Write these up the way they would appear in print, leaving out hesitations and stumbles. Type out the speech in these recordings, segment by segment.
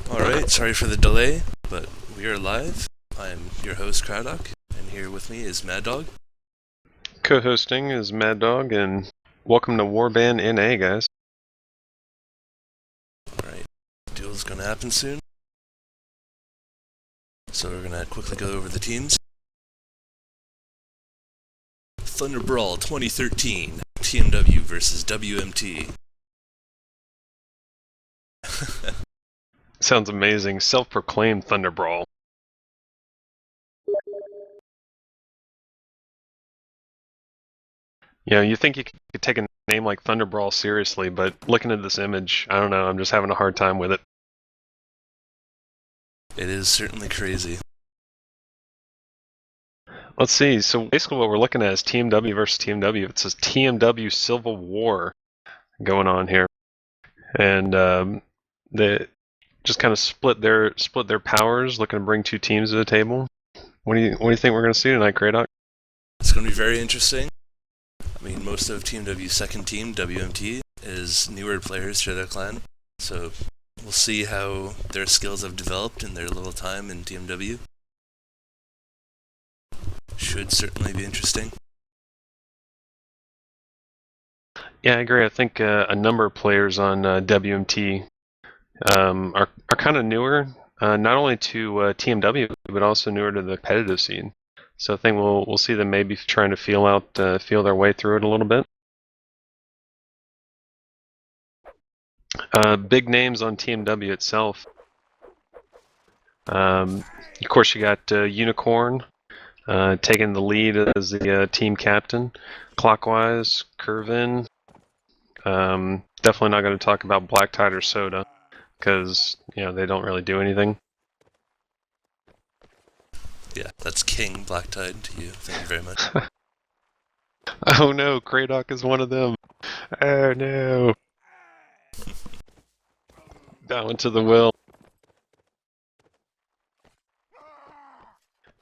Alright, sorry for the delay, but we are live. I'm your host, Craddock, and here with me is Mad Dog. Co-hosting is Mad Dog, and welcome to Warband NA, guys. Alright, duel's gonna happen soon. So we're gonna quickly go over the teams. Thunder Brawl 2013, TMW versus WMT. Sounds amazing. Self-proclaimed Thunder Brawl. You know, you think you could take a name like Thunder Brawl seriously, but looking at this image, I don't know, I'm just having a hard time with it. It is certainly crazy. Let's see, so basically what we're looking at is TMW versus TMW. It's a TMW Civil War going on here. And they just kind of split their powers, looking to bring two teams to the table. What do you think we're going to see tonight, Craddock? It's gonna be very interesting. I mean, most of TMW's second team, WMT, is newer players to their clan, so we'll see how their skills have developed in their little time in TMW. Should certainly be interesting. Yeah, I agree. I think a number of players on WMT are kind of newer, not only to TMW but also newer to the competitive scene. So I think we'll see them maybe trying to feel their way through it a little bit. Big names on TMW itself. Of course, you got Unicorn taking the lead as the team captain. Clockwise, Curvin. Definitely not going to talk about Black Tide or Soda because they don't really do anything. Yeah, that's King Black Tide to you. Thank you very much. Oh no, Craddock is one of them. Oh no. Down to the will.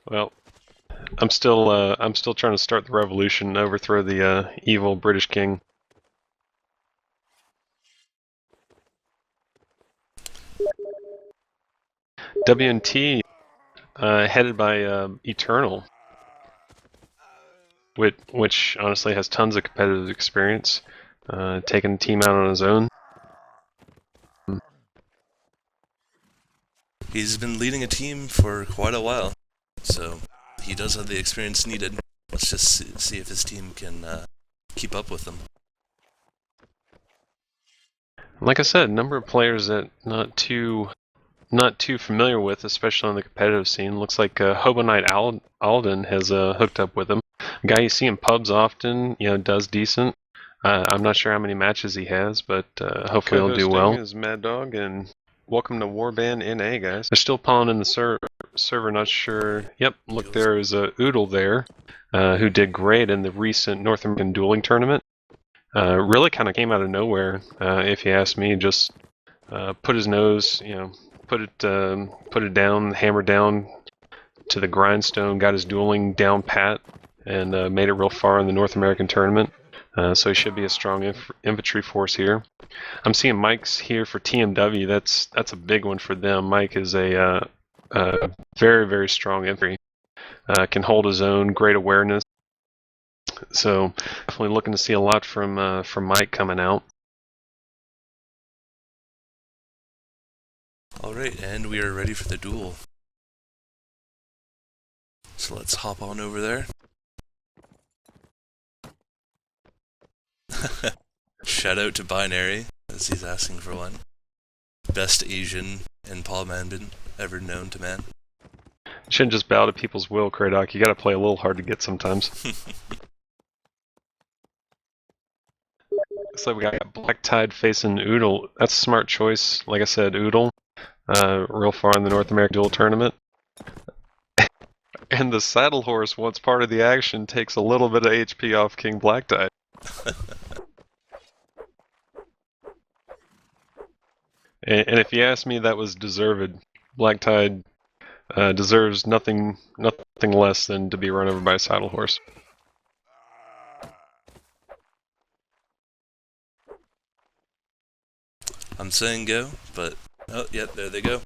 Well, I'm still trying to start the revolution and overthrow the evil British king. WMT headed by Eternal, which honestly has tons of competitive experience, taking the team out on his own. He's been leading a team for quite a while, so he does have the experience needed. Let's just see if his team can keep up with them. Like I said, a number of players that not too familiar with, especially on the competitive scene. Looks like Hobo Knight Alden has hooked up with him. A guy you see in pubs often, does decent. I'm not sure how many matches he has, but hopefully he'll do well. Is Mad Dog, and welcome to Warband NA, guys. They're still pawing in the server, not sure. Yep, look, there is a Oodle there, who did great in the recent North American dueling tournament. Really kind of came out of nowhere, if you ask me. Just put his nose, put it down, hammered down to the grindstone, got his dueling down pat, and made it real far in the North American tournament. So he should be a strong infantry force here. I'm seeing Mike's here for TMW. That's a big one for them. Mike is a very, very strong infantry. Can hold his own, great awareness. So definitely looking to see a lot from Mike coming out. Alright, and we are ready for the duel. So let's hop on over there. Shout out to Binary, as he's asking for one. Best Asian in Paul Manbin ever known to man. Shouldn't just bow to people's will, Craddock. You gotta play a little hard to get sometimes. So we got Black Tide facing Oodle. That's a smart choice. Like I said, Oodle, real far in the North American Duel Tournament. And the saddle horse, once part of the action, takes a little bit of HP off King Black Tide. And if you ask me, that was deserved. Black Tide deserves nothing less than to be run over by a saddle horse. I'm saying go, but oh, yep, there they go.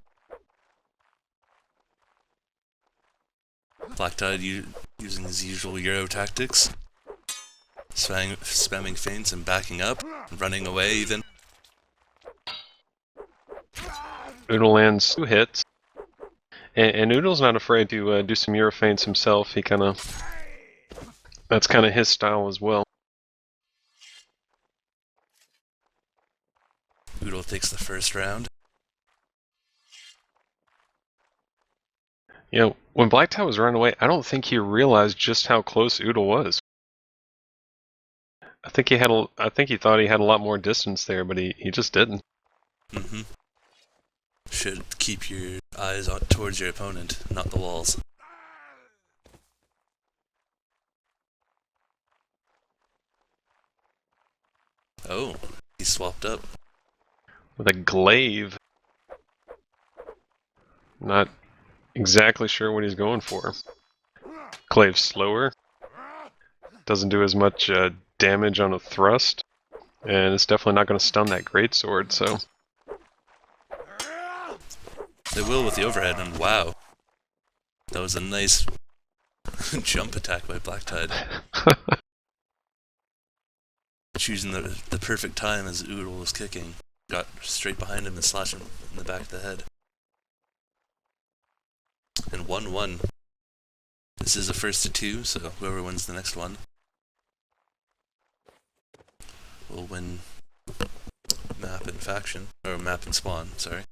Black Tide using his usual Euro tactics. Spamming feints and backing up, running away even. Oodle lands 2 hits. And Oodle's not afraid to do some Euro feints himself. That's kind of his style as well. Oodle takes the first round. You know, when Black Tide was running away, I don't think he realized just how close Oodle was. I think he thought he had a lot more distance there, but he just didn't. Mm-hmm. Should keep your eyes towards your opponent, not the walls. Oh, he swapped up. With a glaive. Not exactly sure what he's going for. Glaive's slower. Doesn't do as much damage on a thrust. And it's definitely not going to stun that greatsword, so... They will with the overhead, and wow. That was a nice jump attack by Black Tide. Choosing the perfect time as Oodle was kicking. Got straight behind him and slashed him in the back of the head. And 1-1. This is a first to 2, so whoever wins the next one will win map and faction. Or map and spawn, sorry.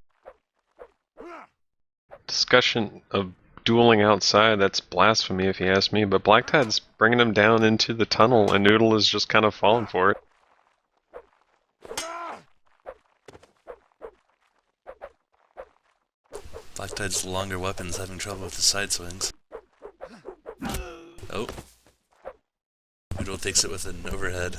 Discussion of dueling outside, that's blasphemy if you ask me, but Black Tide's bringing him down into the tunnel and Noodle is just kind of falling for it. Black Tide's longer weapons having trouble with the side swings. Oh. Noodle takes it with an overhead.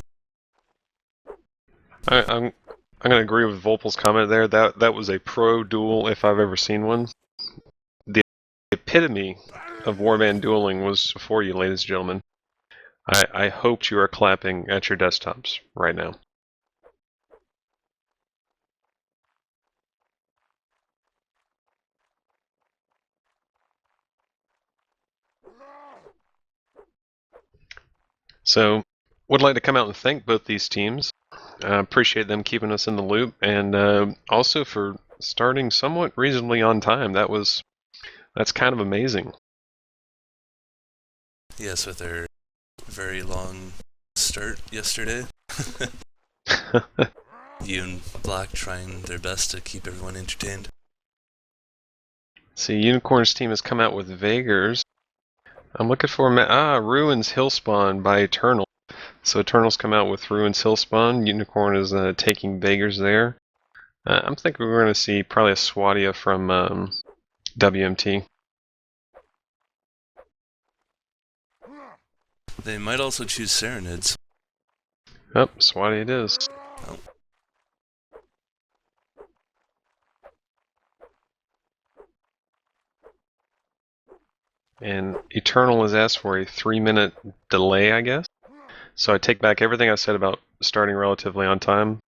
I'm gonna agree with Volpel's comment there. That was a pro duel if I've ever seen one. The epitome of warband dueling was before you, ladies and gentlemen. I hoped you are clapping at your desktops right now. So, would like to come out and thank both these teams. Appreciate them keeping us in the loop, and also for starting somewhat reasonably on time. That's kind of amazing. Yes, with their very long start yesterday. You and Black trying their best to keep everyone entertained. See, Unicorn's team has come out with Vagers. I'm looking for Ruins Hillspawn by Eternal. So Eternal's come out with Ruins Hillspawn. Unicorn is taking Vagers there. I'm thinking we're going to see probably a Swadia from WMT. They might also choose Serenids. Oh, Swadia it is. Oh. And Eternal has asked for a 3-minute delay, I guess. So I take back everything I said about starting relatively on time.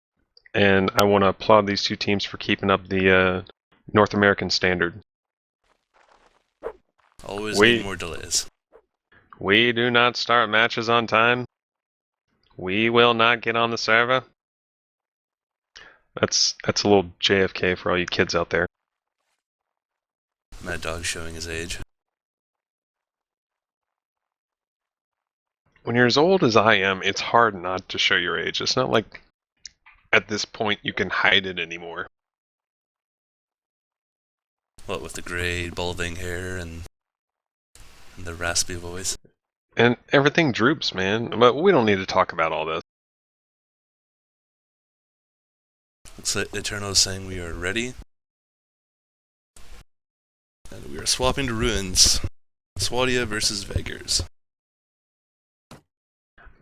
And I want to applaud these two teams for keeping up the North American standard. Always need more delays. We do not start matches on time. We will not get on the server. That's a little JFK for all you kids out there. Mad Dog showing his age. When you're as old as I am, it's hard not to show your age. It's not like at this point you can hide it anymore. What with the gray, balding hair and the raspy voice? And everything droops, man. But we don't need to talk about all this. Looks like Eternal is saying we are ready. And we are swapping to Ruins. Swadia versus Vagers.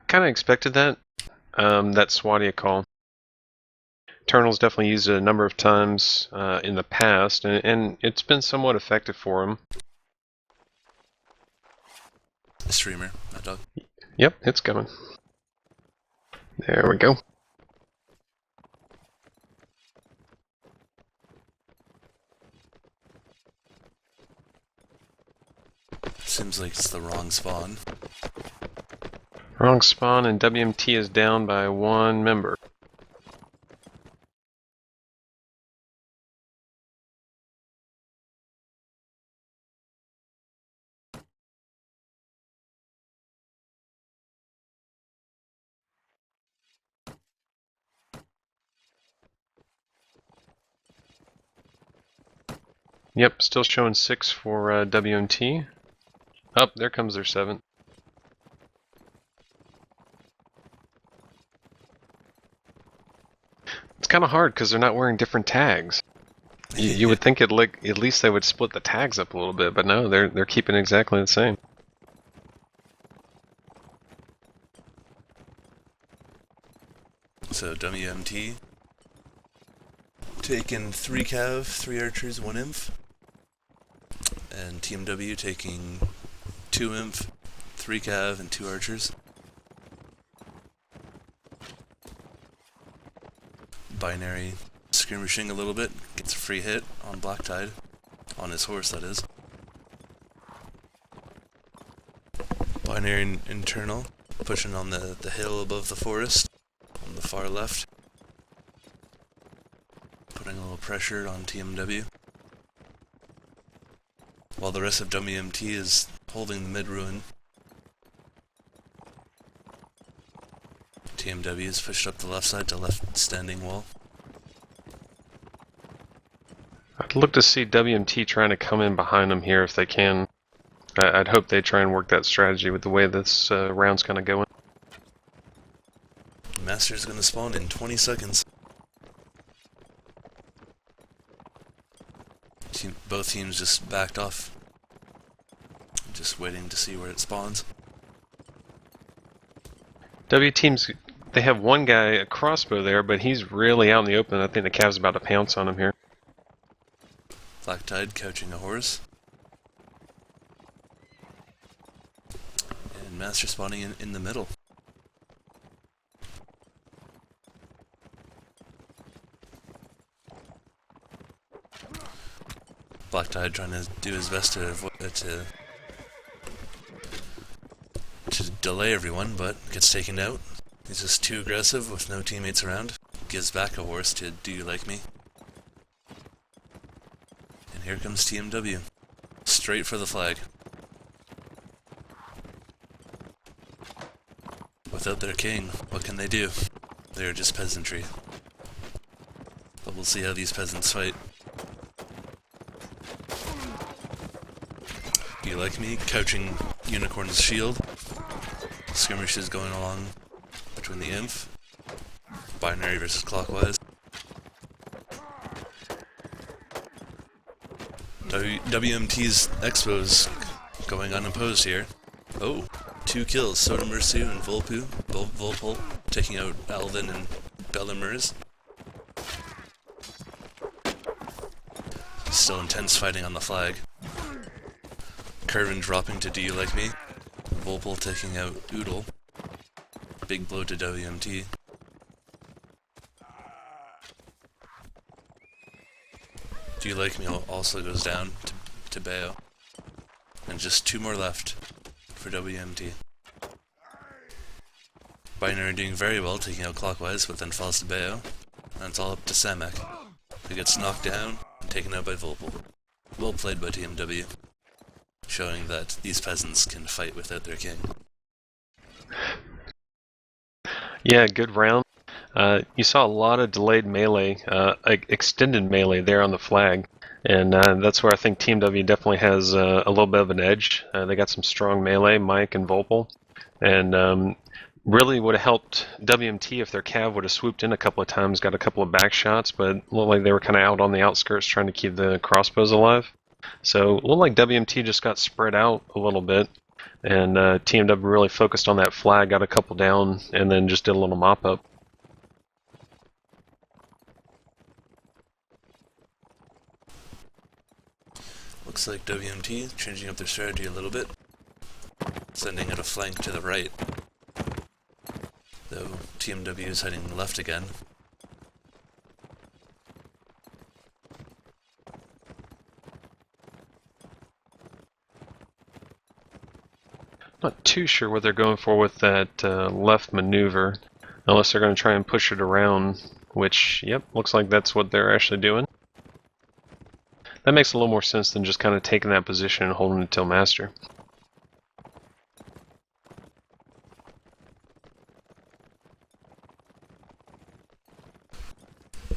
Kind of expected that. That Swadia call. Eternal's definitely used it a number of times in the past, and it's been somewhat effective for him. The streamer, Mad Dog. Yep, it's coming. There we go. Seems like it's the wrong spawn. Wrong spawn, and WMT is down by 1 member. Yep, still showing 6 for WMT. Up, there comes their 7th. It's kind of hard because they're not wearing different tags. You would think at least they would split the tags up a little bit, but no, they're keeping exactly the same. So WMT taking 3 cav, 3 archers, 1 inf. And TMW taking 2 inf, 3 cav, and 2 archers. Binary skirmishing a little bit, gets a free hit on Black Tide, on his horse that is. Binary internal, pushing on the hill above the forest, on the far left. Putting a little pressure on TMW. While the rest of WMT is holding the mid-ruin. TMW is pushed up the left side to left standing wall. I'd look to see WMT trying to come in behind them here if they can. I'd hope they try and work that strategy with the way this round's kind of going. Master's gonna spawn in 20 seconds. Both teams just backed off. Just waiting to see where it spawns. W teams, they have one guy, a crossbow there, but he's really out in the open. I think the Cav's about to pounce on him here. Black Tide couching a horse. And Master spawning in the middle. Black Tide trying to do his best to delay everyone, but gets taken out. He's just too aggressive with no teammates around. Gives back a horse to Do You Like Me? And here comes TMW. Straight for the flag. Without their king, what can they do? They're just peasantry. But we'll see how these peasants fight. Do You Like Me? Couching Unicorn's shield. Skirmishes going along between the inf. Binary versus clockwise. WMT's Expos going unopposed here. Oh, 2 kills. Sotomersu and Volpul taking out Alvin and Bellamers. Still intense fighting on the flag. Kervin dropping to Do You Like Me? Volpul taking out Oodle. Big blow to WMT. Do You Like Me also goes down to Bayo. And just 2 more left for WMT. Binary doing very well, taking out clockwise, but then falls to Bayo. And it's all up to Samek, who gets knocked down and taken out by Volpul. Well played by TMW. Showing that these peasants can fight without their king. Yeah, good round. You saw a lot of delayed melee, extended melee there on the flag, and that's where I think TMW definitely has a little bit of an edge. They got some strong melee, Mike and Volpul, and really would have helped WMT if their Cav would have swooped in a couple of times, got a couple of back shots, but it looked like they were kind of out on the outskirts trying to keep the crossbows alive. So it looked like WMT just got spread out a little bit, and TMW really focused on that flag, got a couple down, and then just did a little mop-up. Looks like WMT changing up their strategy a little bit, sending out a flank to the right, though TMW is heading left again. Not too sure what they're going for with that left maneuver, unless they're going to try and push it around, which, yep, looks like that's what they're actually doing. That makes a little more sense than just kind of taking that position and holding it till master.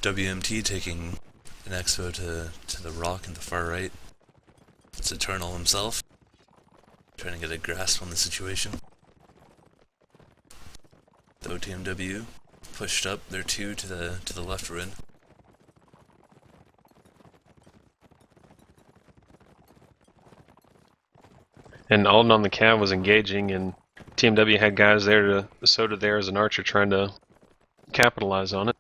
WMT taking an expo to the rock in the far right. It's Eternal himself, trying to get a grasp on the situation. Though TMW pushed up their 2 to the left ruin. And Alden on the cav was engaging, and TMW had guys there to Soda there as an archer trying to capitalize on it.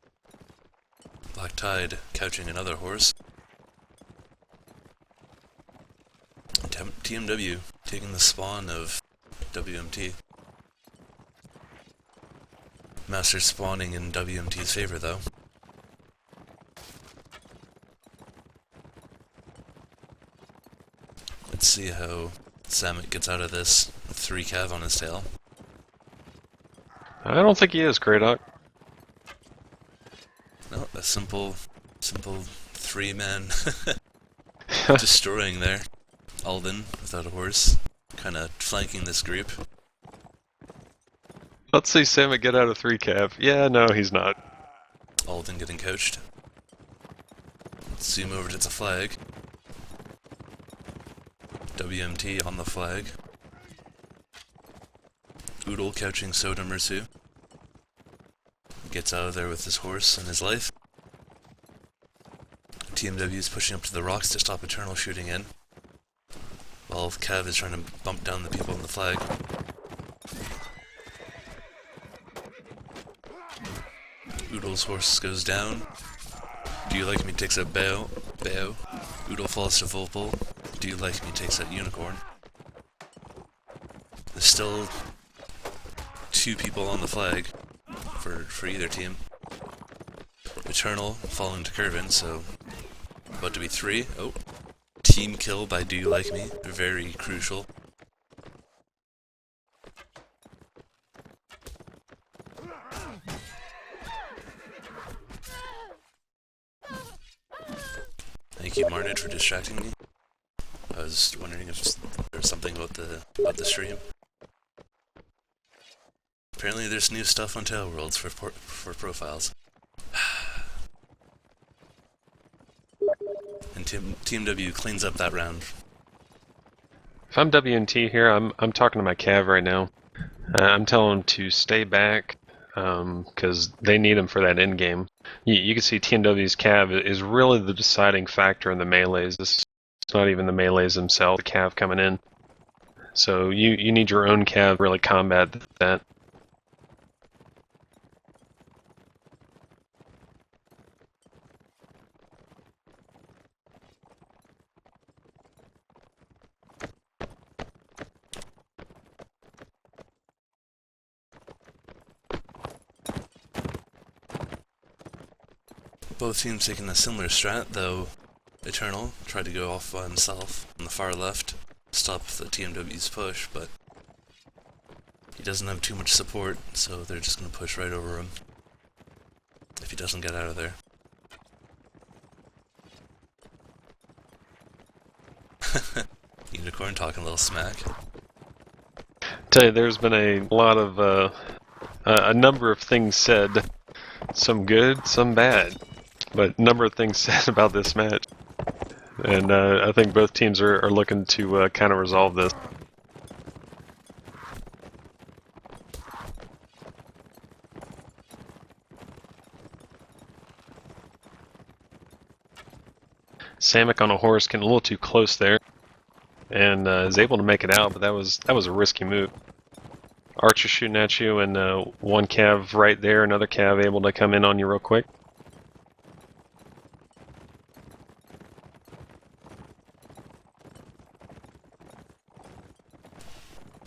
Black Tide couching another horse. TMW taking the spawn of WMT. Master spawning in WMT's favor, though. Let's see how Samet gets out of this with 3 cav on his tail. I don't think he is, Kratok. No, a simple 3-man destroying there. Alden without a horse, kind of flanking this group. Let's see Samet get out of 3 cav. Yeah, no, he's not. Alden getting coached. Let's zoom over to the flag. WMT on the flag. Oodle couching Soda Mersu. Gets out of there with his horse and his life. TMW is pushing up to the rocks to stop Eternal shooting in, while Cav is trying to bump down the people on the flag. Oodle's horse goes down. Do You Like Me takes out Bao. Oodle falls to Volpol. Do You Like Me takes out Unicorn. There's still 2 people on the flag for either team. Eternal falling to Curvin, so about to be 3. Oh, team kill by Do You Like Me, very crucial. Thank you, Marnage, for distracting me. I was wondering if there was something about the stream. Apparently, there's new stuff on Tail Worlds for profiles. And Team W cleans up that round. If I'm WMT here, I'm talking to my cav right now. I'm telling them to stay back, because they need him for that end game. You can see TMW's cav is really the deciding factor in the melees. It's not even the melees themselves, the cav coming in. So you need your own cav to really combat that. Both teams taking a similar strat, though Eternal tried to go off by himself on the far left, stop the TMW's push, but he doesn't have too much support, so they're just going to push right over him if he doesn't get out of there. Unicorn talking a little smack. Tell you, there's been a lot of a number of things said, some good, some bad, but a number of things said about this match, and I think both teams are looking to kind of resolve this. Samek on a horse getting a little too close there, and is able to make it out, but that was a risky move. Archer shooting at you, and one cav right there, another cav able to come in on you real quick.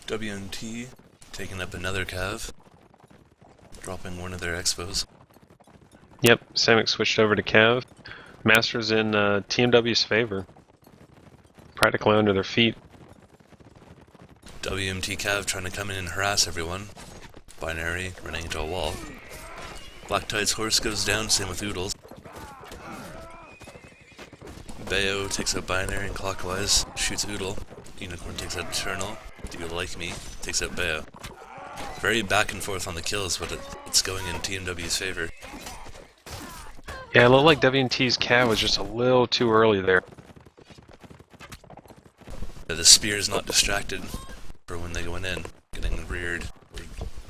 WMT taking up another cav, dropping one of their expos. Yep, Samek switched over to cav. Master's in TMW's favor, practically under their feet. WMT Cav trying to come in and harass everyone. Binary running into a wall. Black Tide's horse goes down, same with Oodles. Bayo takes out Binary and clockwise, shoots Oodle. Unicorn takes out Eternal. Do You Like Me takes out Bayo. Very back and forth on the kills, but it's going in TMW's favor. Yeah, it looked like WMT's Cav was just a little too early there. The spear is not distracted for when they went in, getting reared or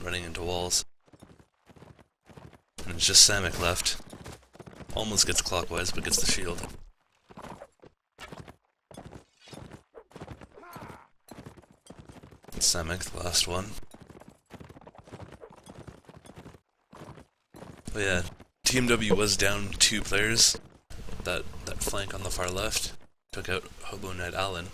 running into walls. And it's just Samek left. Almost gets clockwise, but gets the shield. It's Samek, the last one. But yeah, TMW was down 2 players. That flank on the far left took out Hobo Knight Alden.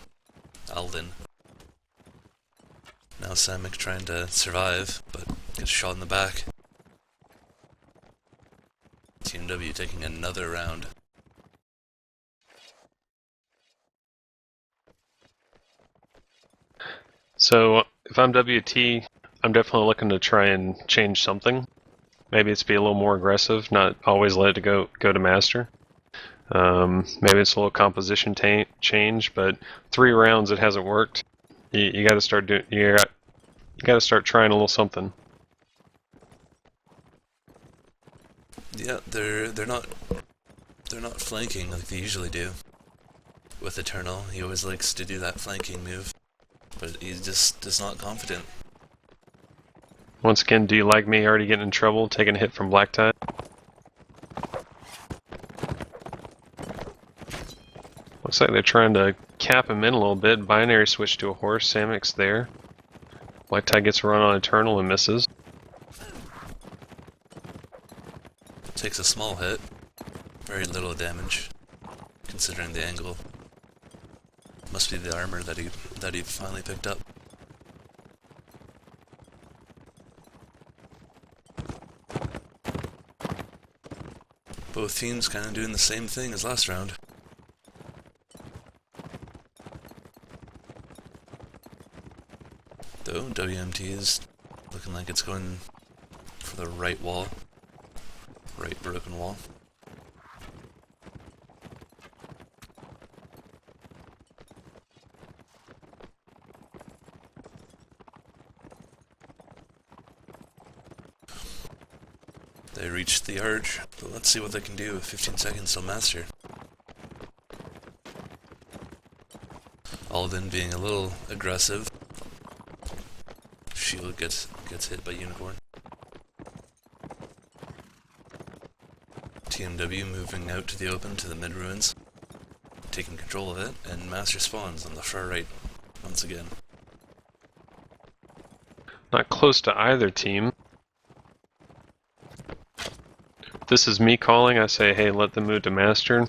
Now Samek trying to survive, but gets shot in the back. TMW taking another round. So if I'm WT, I'm definitely looking to try and change something. Maybe it's be a little more aggressive, not always let it go to master. Maybe it's a little composition change, but 3 rounds it hasn't worked. You got to start doing. You got to start trying a little something. Yeah, they're not flanking like they usually do. With Eternal, he always likes to do that flanking move, but he's just not confident. Once again, Do You Like Me already getting in trouble, taking a hit from Black Tide? Looks like they're trying to cap him in a little bit. Binary switch to a horse. Samek's there. Black Tide gets a run on Eternal and misses. Takes a small hit. Very little damage, considering the angle. Must be the armor that he finally picked up. Both teams kind of doing the same thing as last round. Though WMT is looking like it's going for the right wall. Right broken wall. They reached the arch, but let's see what they can do with 15 seconds till master. Alden being a little aggressive. Shield gets hit by Unicorn. TMW moving out to the open to the mid ruins, taking control of it, and master spawns on the far right once again. Not close to either team. This is me calling. I say, hey, let them move to master.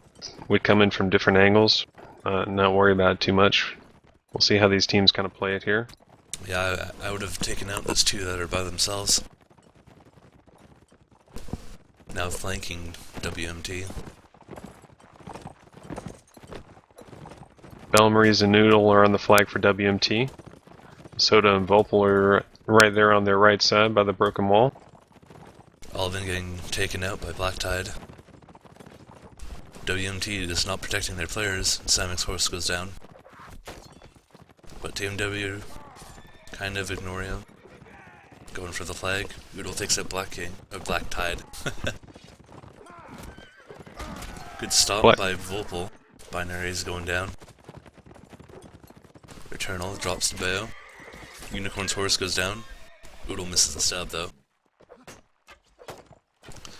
We come in from different angles. Not worry about it too much. We'll see how these teams kind of play it here. Yeah, I would have taken out those 2 that are by themselves. Now flanking WMT. Belmaries and Noodle are on the flag for WMT. Soda and Volpal are right there on their right side by the broken wall. Alvin getting taken out by Black Tide. WMT is not protecting their players. Samek's horse goes down. But TMW kind of ignoring him. Going for the flag. Oodle takes out Black Tide. Good stop by Volpal. Binary's going down. Eternal drops to Bayo. Unicorn's horse goes down. Oodle misses the stab though.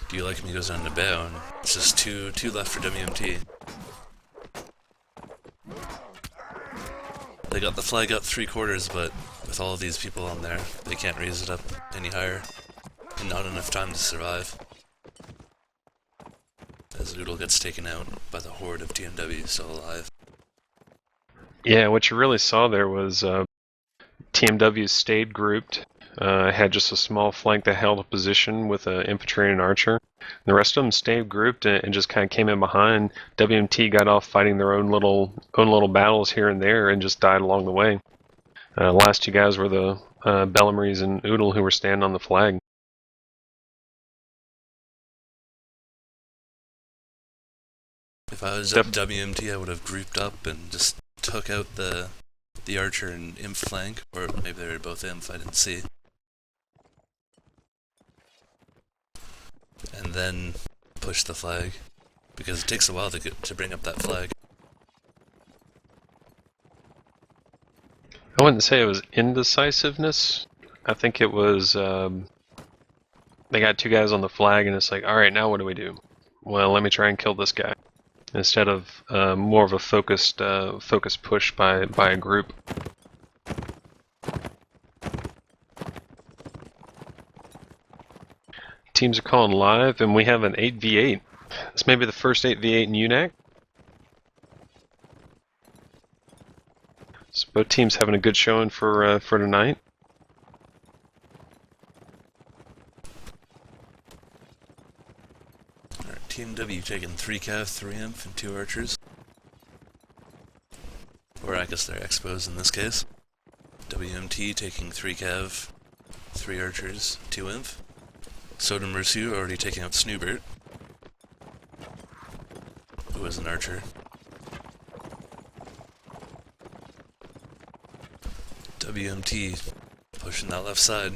Do You Like Me goes down to Bayo, and it's just two left for WMT. They got the flag up 3/4, but with all of these people on there, they can't raise it up any higher, and not enough time to survive. As Oodle gets taken out by the horde of TMW still alive. Yeah, what you really saw there was TMW stayed grouped. Had just a small flank that held a position with an infantry and an archer. The rest of them stayed grouped and just kind of came in behind. WMT got off fighting their own little battles here and there and just died along the way. Last two guys were the Bellamries and Oodle who were standing on the flag. If I was at WMT, I would have grouped up and just took out the archer and imp flank, or maybe they were both imp, I didn't see. And then push the flag, because it takes a while to bring up that flag. I wouldn't say it was indecisiveness. I think it was they got two guys on the flag, and it's like, all right, now what do we do? Well, let me try and kill this guy, instead of more of a focused push by a group. Teams are calling live, and we have an 8v8. This may be the first 8v8 in UNAC. So both teams having a good showing for tonight. Alright, TMW taking 3 cav, 3 imp, and 2 archers. Or I guess they're expos in this case. WMT taking 3 cav, 3 archers, 2 imp. Soda Mersu already taking out Snoobert, who is an archer. WMT pushing that left side.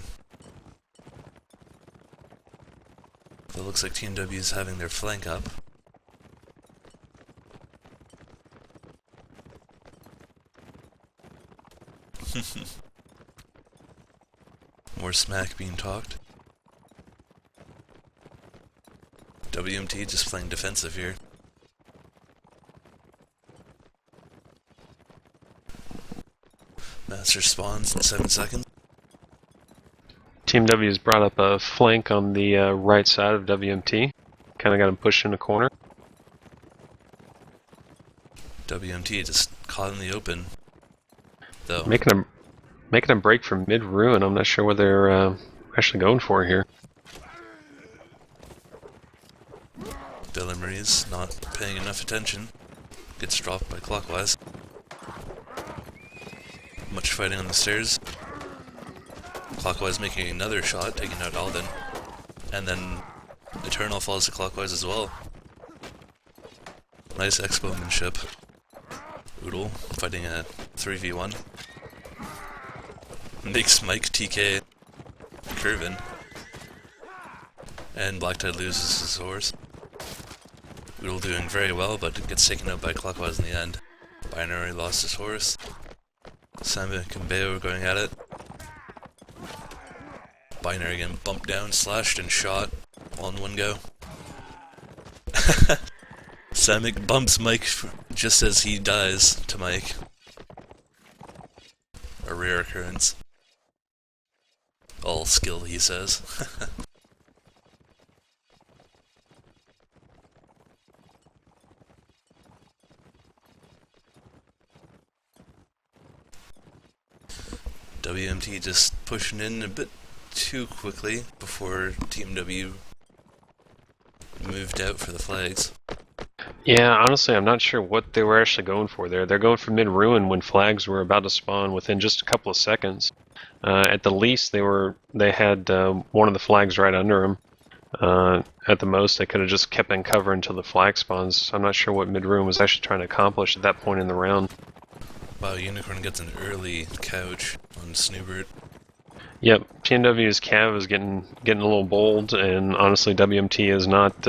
It looks like TMW is having their flank up. More smack being talked. WMT just playing defensive here. Master spawns in 7 seconds. Team W has brought up a flank on the right side of WMT. Kind of got him pushed in a corner. WMT just caught in the open, though. Making a break for mid-ruin. I'm not sure what they're actually going for here. Bellamries not paying enough attention. Gets dropped by Clockwise. Much fighting on the stairs. Clockwise making another shot, taking out Alden. And then Eternal falls to Clockwise as well. Nice expomanship. Oodle fighting a 3v1. Makes Mike TK Curvin. And Black Tide loses his horse. Oodle doing very well, but gets taken out by Clockwise in the end. Binary lost his horse. Samek and Bayo going at it. Binary getting bumped down, slashed, and shot all in one go. Samek bumps Mike just as he dies to Mike. A rare occurrence. All skill, he says. WMT just pushing in a bit too quickly before TMW moved out for the flags. Yeah, honestly, I'm not sure what they were actually going for there. They're going for mid-ruin when flags were about to spawn within just a couple of seconds. At the least, they had one of the flags right under them. At the most, they could have just kept in cover until the flag spawns. I'm not sure what mid-ruin was actually trying to accomplish at that point in the round. Wow, Unicorn gets an early couch on Snoobert. Yep, TMW's cav is getting a little bold, and honestly, WMT is not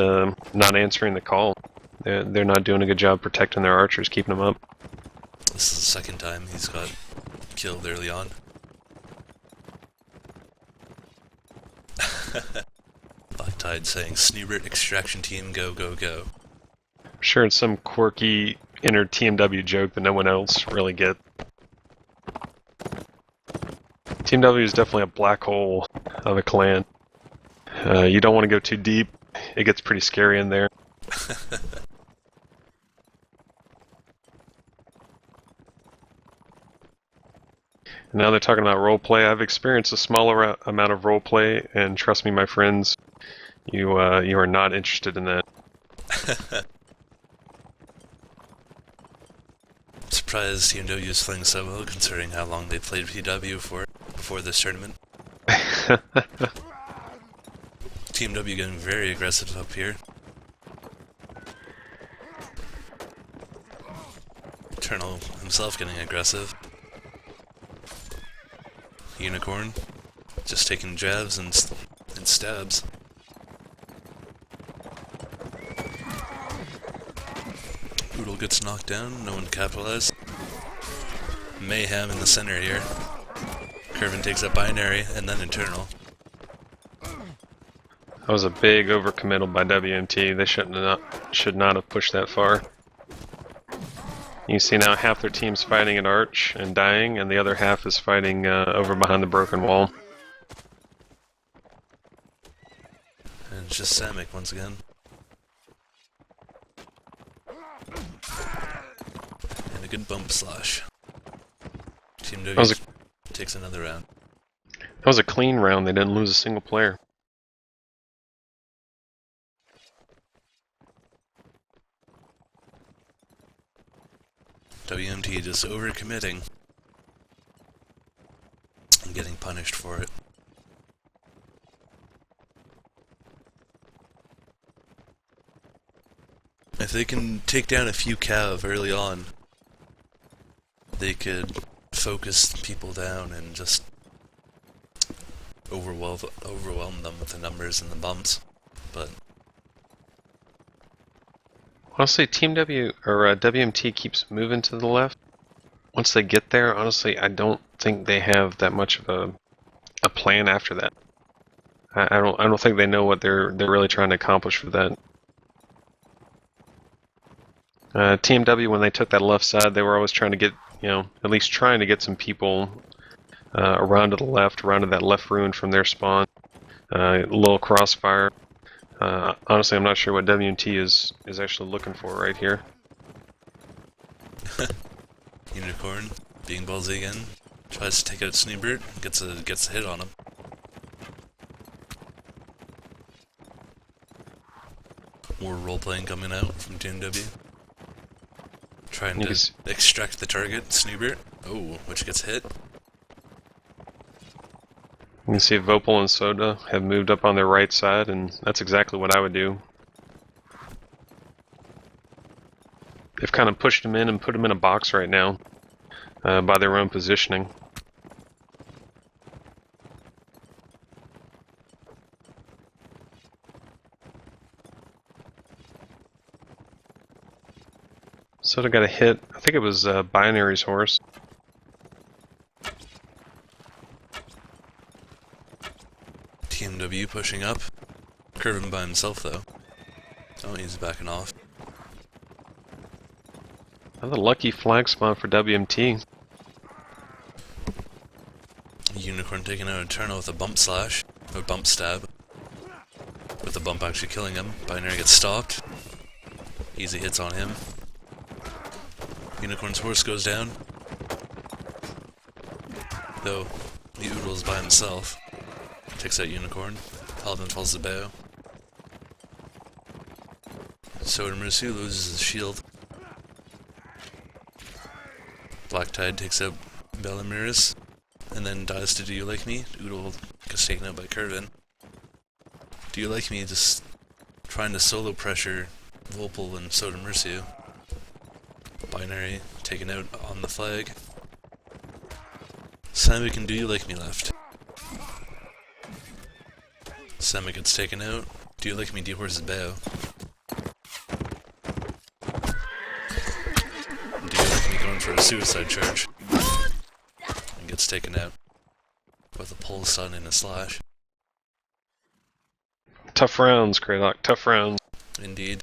answering the call. They're not doing a good job protecting their archers, keeping them up. This is the second time he's got killed early on. Black Tide saying, Snoobert extraction team, go, go, go. I'm sure it's some quirky inner TMW joke that no one else really gets. TMW is definitely a black hole of a clan. You don't want to go too deep. It gets pretty scary in there. Now they're talking about roleplay. I've experienced a smaller amount of roleplay, and trust me, my friends, you are not interested in that. surprised TMW is playing so well, considering how long they played PW for before this tournament. TMW getting very aggressive up here. Eternal himself getting aggressive. Unicorn just taking jabs and stabs. Oodle gets knocked down, no one to capitalize. Mayhem in the center here. Curvin takes up Binary and then Eternal. That was a big overcommittal by WMT. They should not have pushed that far. You see now half their team's fighting at Arch and dying, and the other half is fighting over behind the broken wall. And it's just Samick once again. And a good bump slash. Team W takes another round. That was a clean round. They didn't lose a single player. WMT just overcommitting and getting punished for it. If they can take down a few cav early on, they could focus people down and just overwhelm them with the numbers and the bumps. But honestly, Team W or WMT keeps moving to the left. Once they get there, honestly, I don't think they have that much of a plan after that. I don't think they know what they're really trying to accomplish with that. TMW, when they took that left side, they were always trying to get, at least trying to get some people around to the left, around to that left ruin from their spawn. A little crossfire. Honestly, I'm not sure what WMT is actually looking for right here. Unicorn being ballsy again, tries to take out Sneebert, gets a hit on him. More role playing coming out from TMW. Trying to extract the target, Sneebert. Oh, which gets hit. You can see Vopal and Soda have moved up on their right side, and that's exactly what I would do. They've kind of pushed him in and put him in a box right now by their own positioning. Soda got a hit. I think it was Binary's horse. TMW pushing up. Curvin by himself though. Oh, he's backing off. Another lucky flag spawn for WMT. Unicorn taking out Eternal with a bump slash, or bump stab. With the bump actually killing him. Binary gets stopped. Easy hits on him. Unicorn's horse goes down. Though, the Oodle's by himself. Takes out Unicorn. Paladin falls to bow. Sodermersu loses his shield. Black Tide takes out Belamiris, and then dies to Do You Like Me. Oodle gets taken out by Curvin. Do You Like Me just trying to solo pressure Vopal and Sodermersu. Binary taken out on the flag. Samick and Do You Like Me left. Samick gets taken out. Do You Like Me dehorses bow. Do You Like Me going for a suicide charge. And gets taken out. With a pole stun and a slash. Tough rounds, Greylock. Tough rounds. Indeed.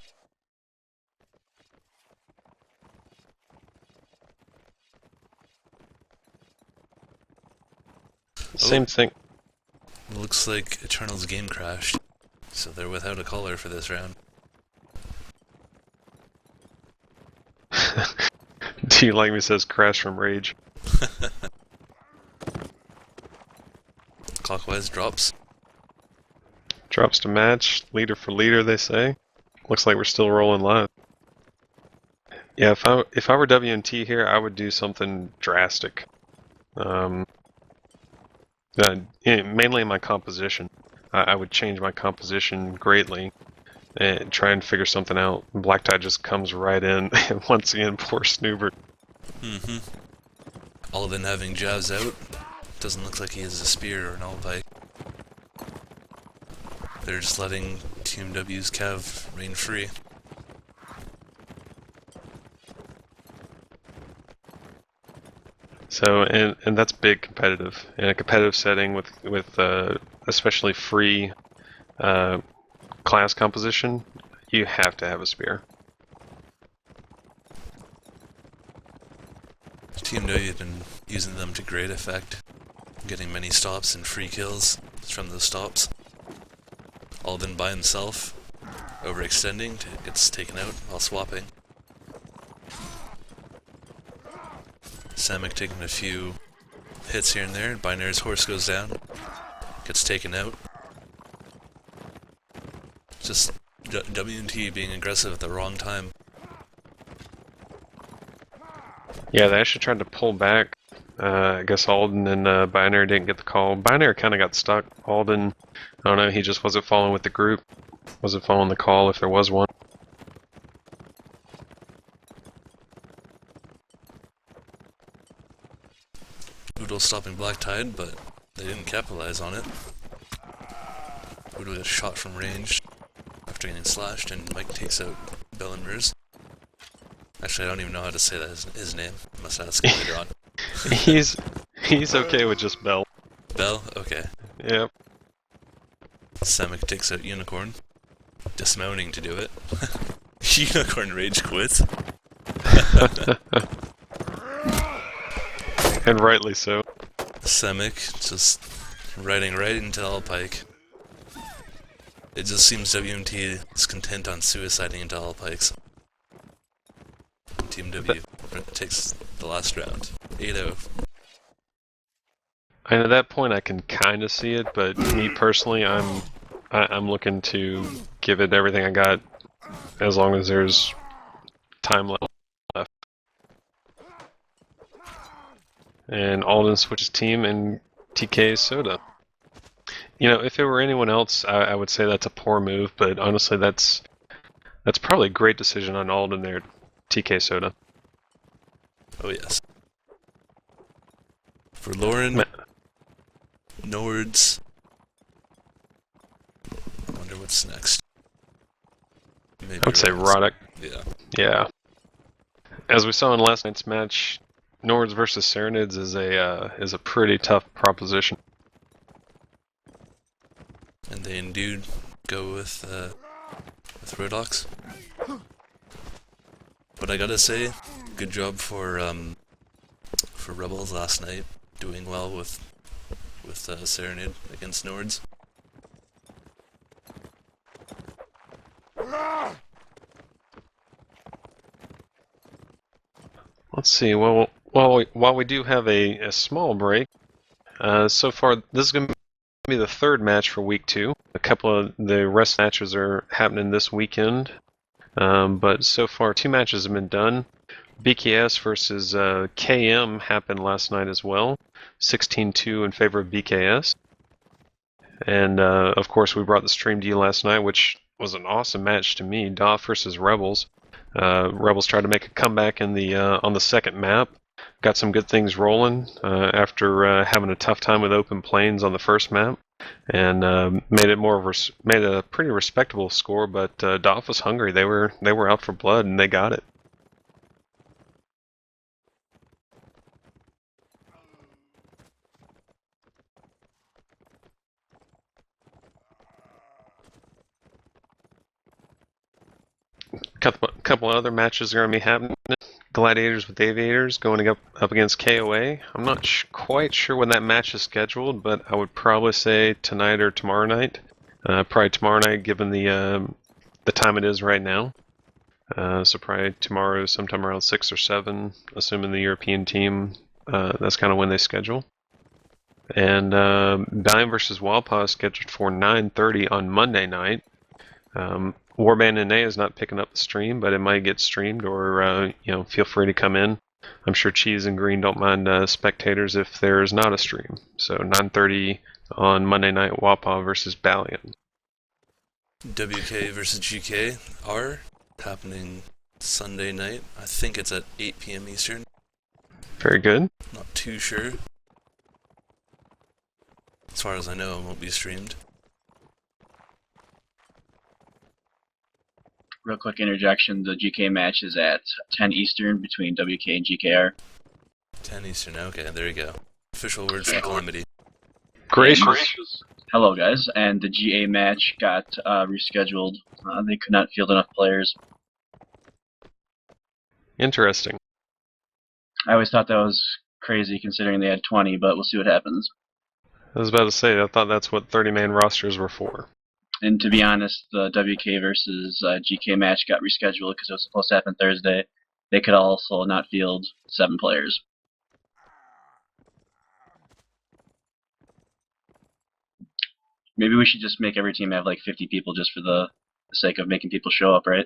Same thing. Looks like Eternal's game crashed, so they're without a caller for this round. Do You Like Me says crash from rage. Clockwise drops. Drops to match. Leader for leader, they say. Looks like we're still rolling live. Yeah, if I were WMT here, I would do something drastic. Mainly in my composition. I would change my composition greatly and try and figure something out. Black Tide just comes right in, and once again, poor Snoobert. Mm-hmm. Alden having jabs out. Doesn't look like he has a spear or an all pike. They're just letting TMW's Cav reign free. So, and that's big competitive. In a competitive setting with especially free class composition, you have to have a spear. TMW have been using them to great effect, getting many stops and free kills from those stops. Alden by himself, overextending, gets taken out while swapping. Samek taking a few hits here and there. Binary's horse goes down, gets taken out. Just WMT being aggressive at the wrong time. Yeah, they actually tried to pull back. I guess Alden and Binary didn't get the call. Binary kind of got stuck. Alden, I don't know, he just wasn't following with the group. Wasn't following the call if there was one. Oodle stopping Black Tide, but they didn't capitalize on it. Oodle gets shot from range after getting slashed, and Mike takes out Bellenmers. Actually, I don't even know how to say that his name. I must ask him later on. He's okay with just Bell. Bell? Okay. Yep. Samek takes out Unicorn, dismounting to do it. Unicorn rage quits. And rightly so. Samek just riding right into Alpike. It just seems WMT is content on suiciding into Alpikes. Team W takes the last round. 8-0. And at that point, I can kind of see it, but me personally, I'm looking to give it everything I got, as long as there's time left. And Alden switches team and TK Soda. You know, if it were anyone else, I would say that's a poor move, but honestly, that's probably a great decision on Alden there, TK Soda. Oh yes. For Lauren, Nords. I wonder what's next. Maybe I would say Roddick. Yeah. Yeah. As we saw in last night's match, Nords versus Serenids is a pretty tough proposition. And they indeed go with Rodox. But I gotta say, good job for Rebels last night, doing well with Serenade against Nords. Let's see. Well, while we do have a small break, so far this is going to be the third match for week 2. A couple of the rest matches are happening this weekend, but so far 2 matches have been done. BKS versus KM happened last night as well, 16-2 in favor of BKS. And of course, we brought the stream to you last night, which was an awesome match to me. DOF versus Rebels. Rebels tried to make a comeback in the on the second map. Got some good things rolling after having a tough time with open plains on the first map, and made a pretty respectable score. But DOF was hungry. They were out for blood, and they got it. Couple other matches are going to be happening. Gladiators with Aviators going up against KOA. I'm not quite sure when that match is scheduled, but I would probably say tonight or tomorrow night. Probably tomorrow night, given the time it is right now. So probably tomorrow, sometime around 6 or 7, assuming the European team. That's kind of when they schedule. And Dime versus Wildpaw is scheduled for 9:30 on Monday night. Warband NA is not picking up the stream, but it might get streamed, or feel free to come in. I'm sure Cheese and Green don't mind spectators if there's not a stream. So 9:30 on Monday night, Wapa versus Valiant. WK versus GK are happening Sunday night. I think it's at 8 p.m. Eastern. Very good. Not too sure. As far as I know, it won't be streamed. Real quick interjection, the GK match is at 10 Eastern between WK and GKR. 10 Eastern, okay, there you go. Official word from Calamity. Gracious. Hello guys, and the GA match got rescheduled. They could not field enough players. Interesting. I always thought that was crazy considering they had 20, but we'll see what happens. I was about to say, I thought that's what 30-man rosters were for. And to be honest, the WK versus GK match got rescheduled because it was supposed to happen Thursday. They could also not field 7 players. Maybe we should just make every team have like 50 people just for the sake of making people show up, right?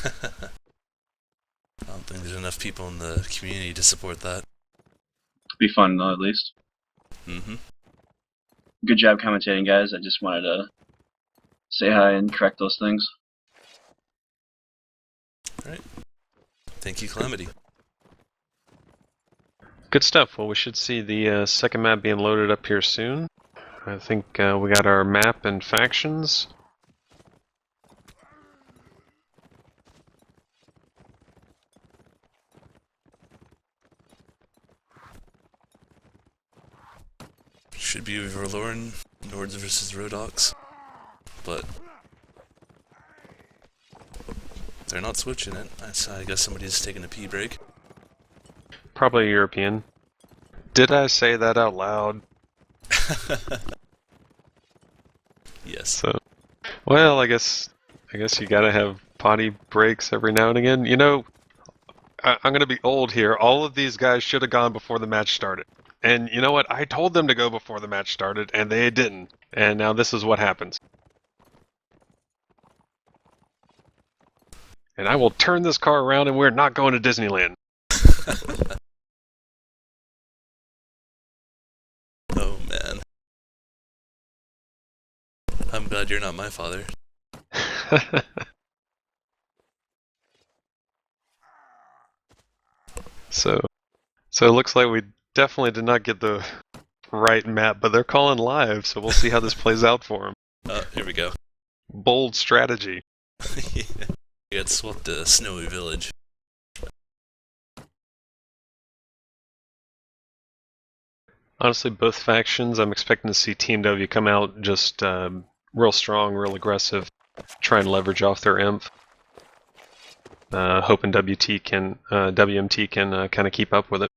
I don't think there's enough people in the community to support that. Be fun though, at least. Mm-hmm. Good job commentating, guys. I just wanted to say hi and correct those things. Alright. Thank you, Calamity. Good stuff. Well, we should see the second map being loaded up here soon. I think we got our map and factions. Should be Verloren, Nords versus Rodox, but they're not switching it. I guess somebody's taking a pee break. Probably European. Did I say that out loud? Yes. So, well, I guess you gotta have potty breaks every now and again. You know, I'm gonna be old here. All of these guys should have gone before the match started. And you know what? I told them to go before the match started, and they didn't. And now this is what happens. And I will turn this car around, and we're not going to Disneyland. Oh man. I'm glad you're not my father. So it looks like we definitely did not get the right map, but they're calling live, so we'll see how this plays out for them. Here we go. Bold strategy. Yeah. You got swapped to Snowy Village. Honestly, both factions, I'm expecting to see TMW come out just real strong, real aggressive, try and leverage off their imp. Hoping WMT can kind of keep up with it.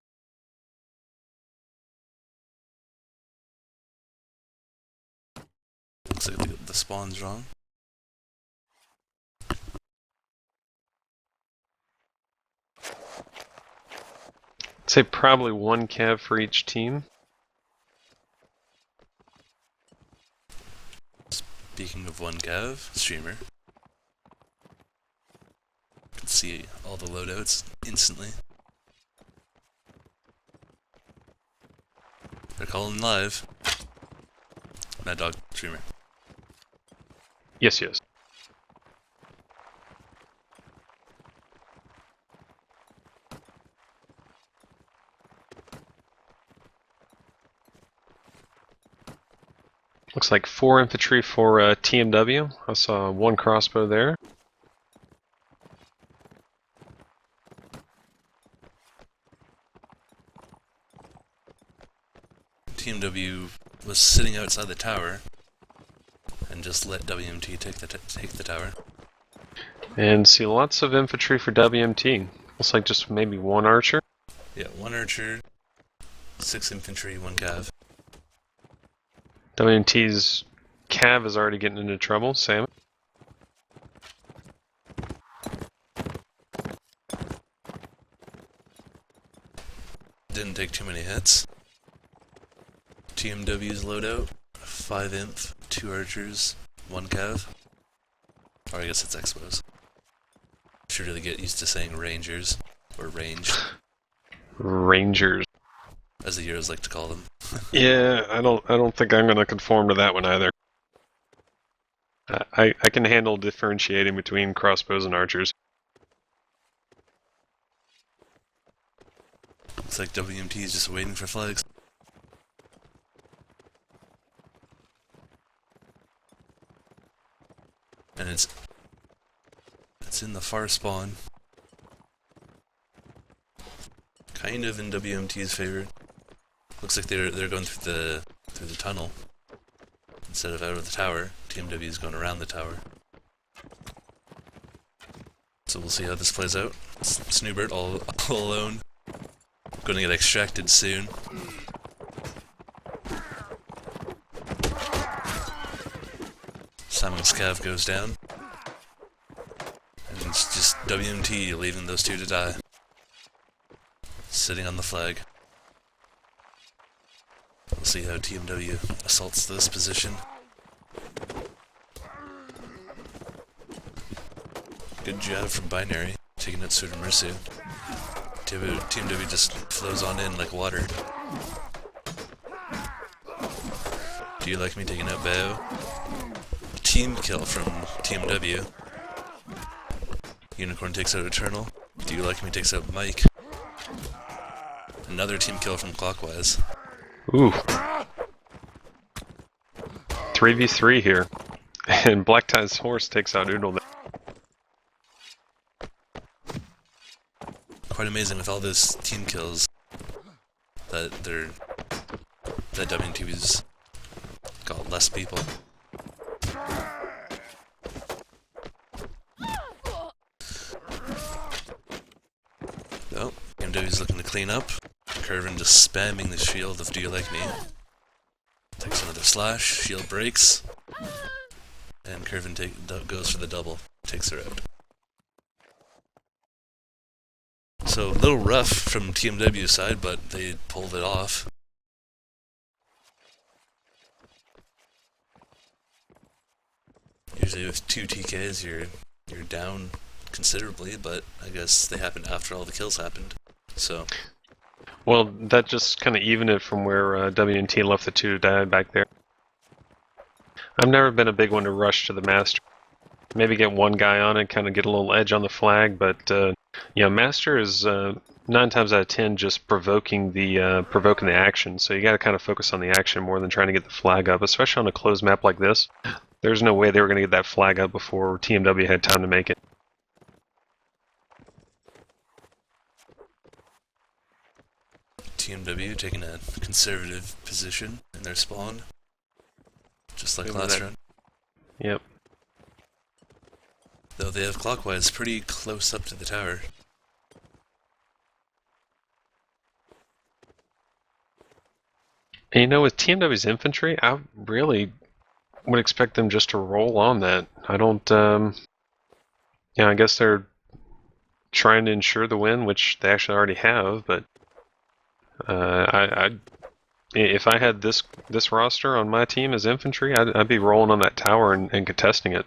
Looks like the spawn's wrong. I'd say probably one cav for each team. Speaking of one cav, streamer. You can see all the loadouts instantly. They're calling live. Mad Dog, streamer. Yes. Looks like 4 infantry for TMW. I saw 1 crossbow there. TMW was sitting outside the tower and just let WMT take the tower. And see lots of infantry for WMT. Looks like just maybe 1 archer. Yeah, 1 archer, 6 infantry, 1 cav. WMT's cav is already getting into trouble. Sam. Didn't take too many hits. TMW's loadout, 5 imp, 2 archers, 1 cav. Or I guess it's Expos. Should really get used to saying Rangers, or Range, Rangers. as the Euros like to call them. Yeah, I don't think I'm gonna conform to that one either. I can handle differentiating between crossbows and archers. Looks like WMT is just waiting for flags. And it's in the far spawn. Kind of in WMT's favor. Looks like they're going through the tunnel instead of out of the tower. TMW is going around the tower. So we'll see how this plays out. Snoobert all alone. Going to get extracted soon. Simon Scav goes down. And it's just WMT leaving those two to die. Sitting on the flag. We'll see how TMW assaults this position. Good job from Binary, taking out Sudamersu. TMW just flows on in like water. Do you like me taking out Bao? Team kill from TMW. Unicorn takes out Eternal. Do you like me takes out Mike? Another team kill from Clockwise. Ooh. 3v3 here. And Black Tie's horse takes out Oodle. Quite amazing with all those team kills that WMTV's got less people. Oh, TMW's looking to clean up. Curvin just spamming the shield of Do You Like Me. Takes another slash, shield breaks, and Curvin goes for the double, takes her out. So a little rough from TMW's side, but they pulled it off. Usually with 2 TKs you're down considerably, but I guess they happened after all the kills happened. So Well, that just kind of evened it from where WMT left the 2 to die back there. I've never been a big one to rush to the Master. Maybe get one guy on it, kind of get a little edge on the flag, but Master is 9 times out of 10 just provoking the action. So you got to kind of focus on the action more than trying to get the flag up, especially on a closed map like this. There's no way they were going to get that flag up before TMW had time to make it. TMW taking a conservative position in their spawn, just like last round. Yep. Though they have Clockwise pretty close up to the tower. And with TMW's infantry, I really would expect them just to roll on that. I don't, I guess they're trying to ensure the win, which they actually already have, but if I had this roster on my team as infantry, I'd be rolling on that tower and contesting it.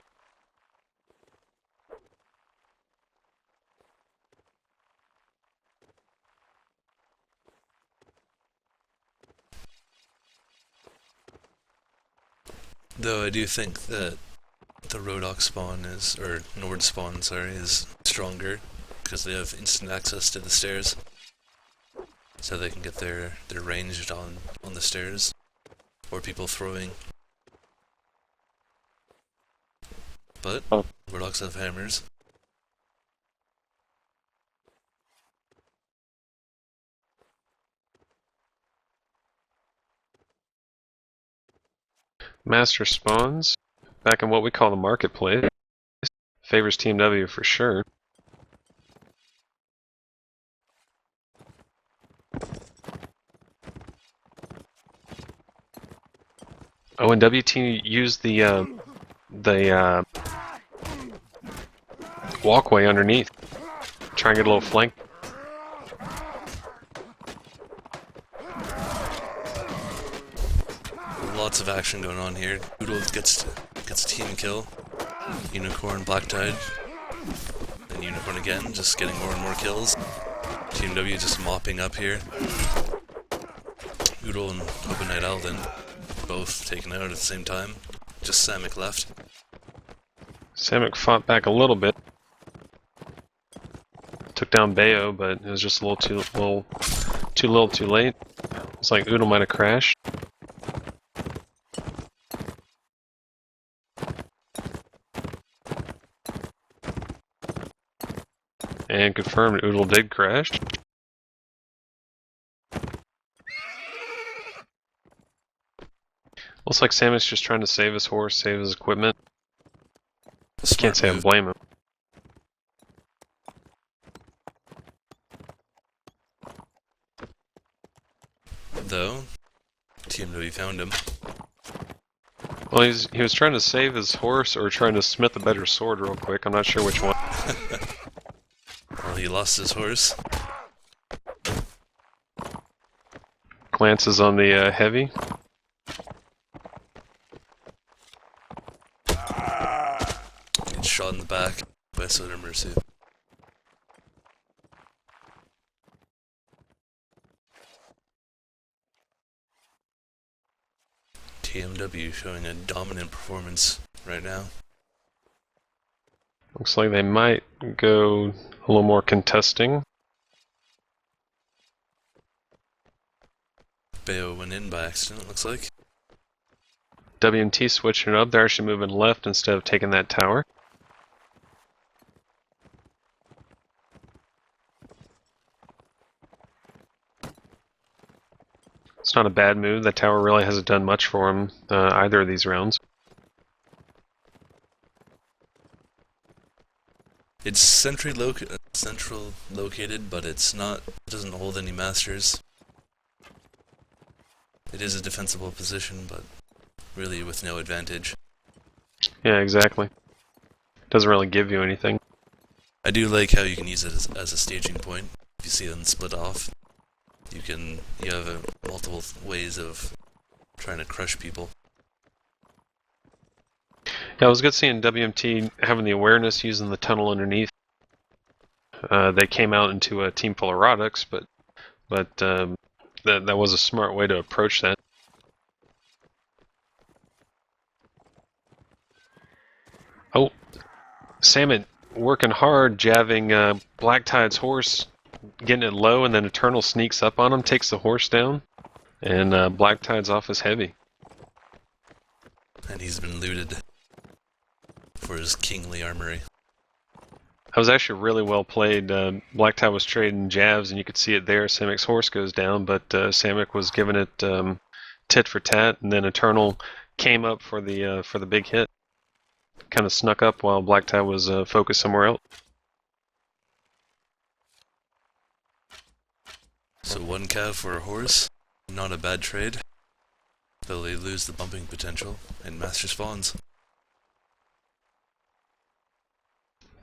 Though I do think that the Rodok spawn or Nord spawn, sorry, is stronger because they have instant access to the stairs, so they can get their ranged on the stairs, or people throwing. But Rodoks have hammers. Master spawns back in what we call the marketplace. Favors Team W for sure. Oh, and WT used the walkway underneath. Try and get a little flank. Lots of action going on here. Oodle gets a team kill. Unicorn, Black Tide, and Unicorn again, just getting more and more kills. TMW just mopping up here. Oodle and Open Knight Alden both taken out at the same time. Just Samick left. Samick fought back a little bit. Took down Bayo, but it was just a little too late. It's like Oodle might have crashed. And confirmed Oodle did crash. Looks like Samick's just trying to save his horse, save his equipment. Can't say I blame him. Though, TMW found him. Well, he was trying to save his horse or trying to smith a better sword real quick. I'm not sure which one. Well, he lost his horse. Glances on the heavy. Gets shot in the back by Soda Mercy. TMW showing a dominant performance right now. Looks like they might go a little more contesting. Bayo went in by accident, it looks like. WMT switching it up. They're actually moving left instead of taking that tower. It's not a bad move. That tower really hasn't done much for him either of these rounds. It's central located, but it's not. It doesn't hold any masters. It is a defensible position, but really with no advantage. Yeah, exactly. Doesn't really give you anything. I do like how you can use it as a staging point. If you see them split off, you have multiple ways of trying to crush people. Yeah, it was good seeing WMT having the awareness using the tunnel underneath. They came out into a team full of Rodux, but that was a smart way to approach that. Oh, Salmon working hard, jabbing Black Tide's horse, getting it low, and then Eternal sneaks up on him, takes the horse down, and Black Tide's off his heavy. And he's been looted for his kingly armory. That was actually really well played. Black Tide was trading jabs, and you could see it there. Samick's horse goes down, but Samick was giving it tit for tat, and then Eternal came up for the big hit. Kind of snuck up while Black Tide was focused somewhere else. So 1 cav for a horse, not a bad trade. Though they lose the bumping potential and master spawns.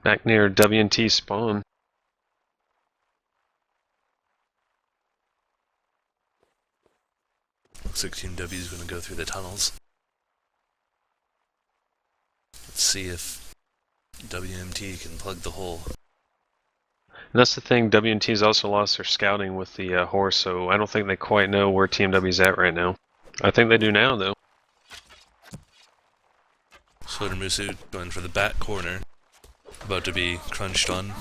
Back near WMT spawn. Looks like Team W is going to go through the tunnels. Let's see if WMT can plug the hole. And that's the thing, WMT's also lost their scouting with the horse, so I don't think they quite know where TMW's at right now. I think they do now, though. Sodermusu going for the back corner. About to be crunched on.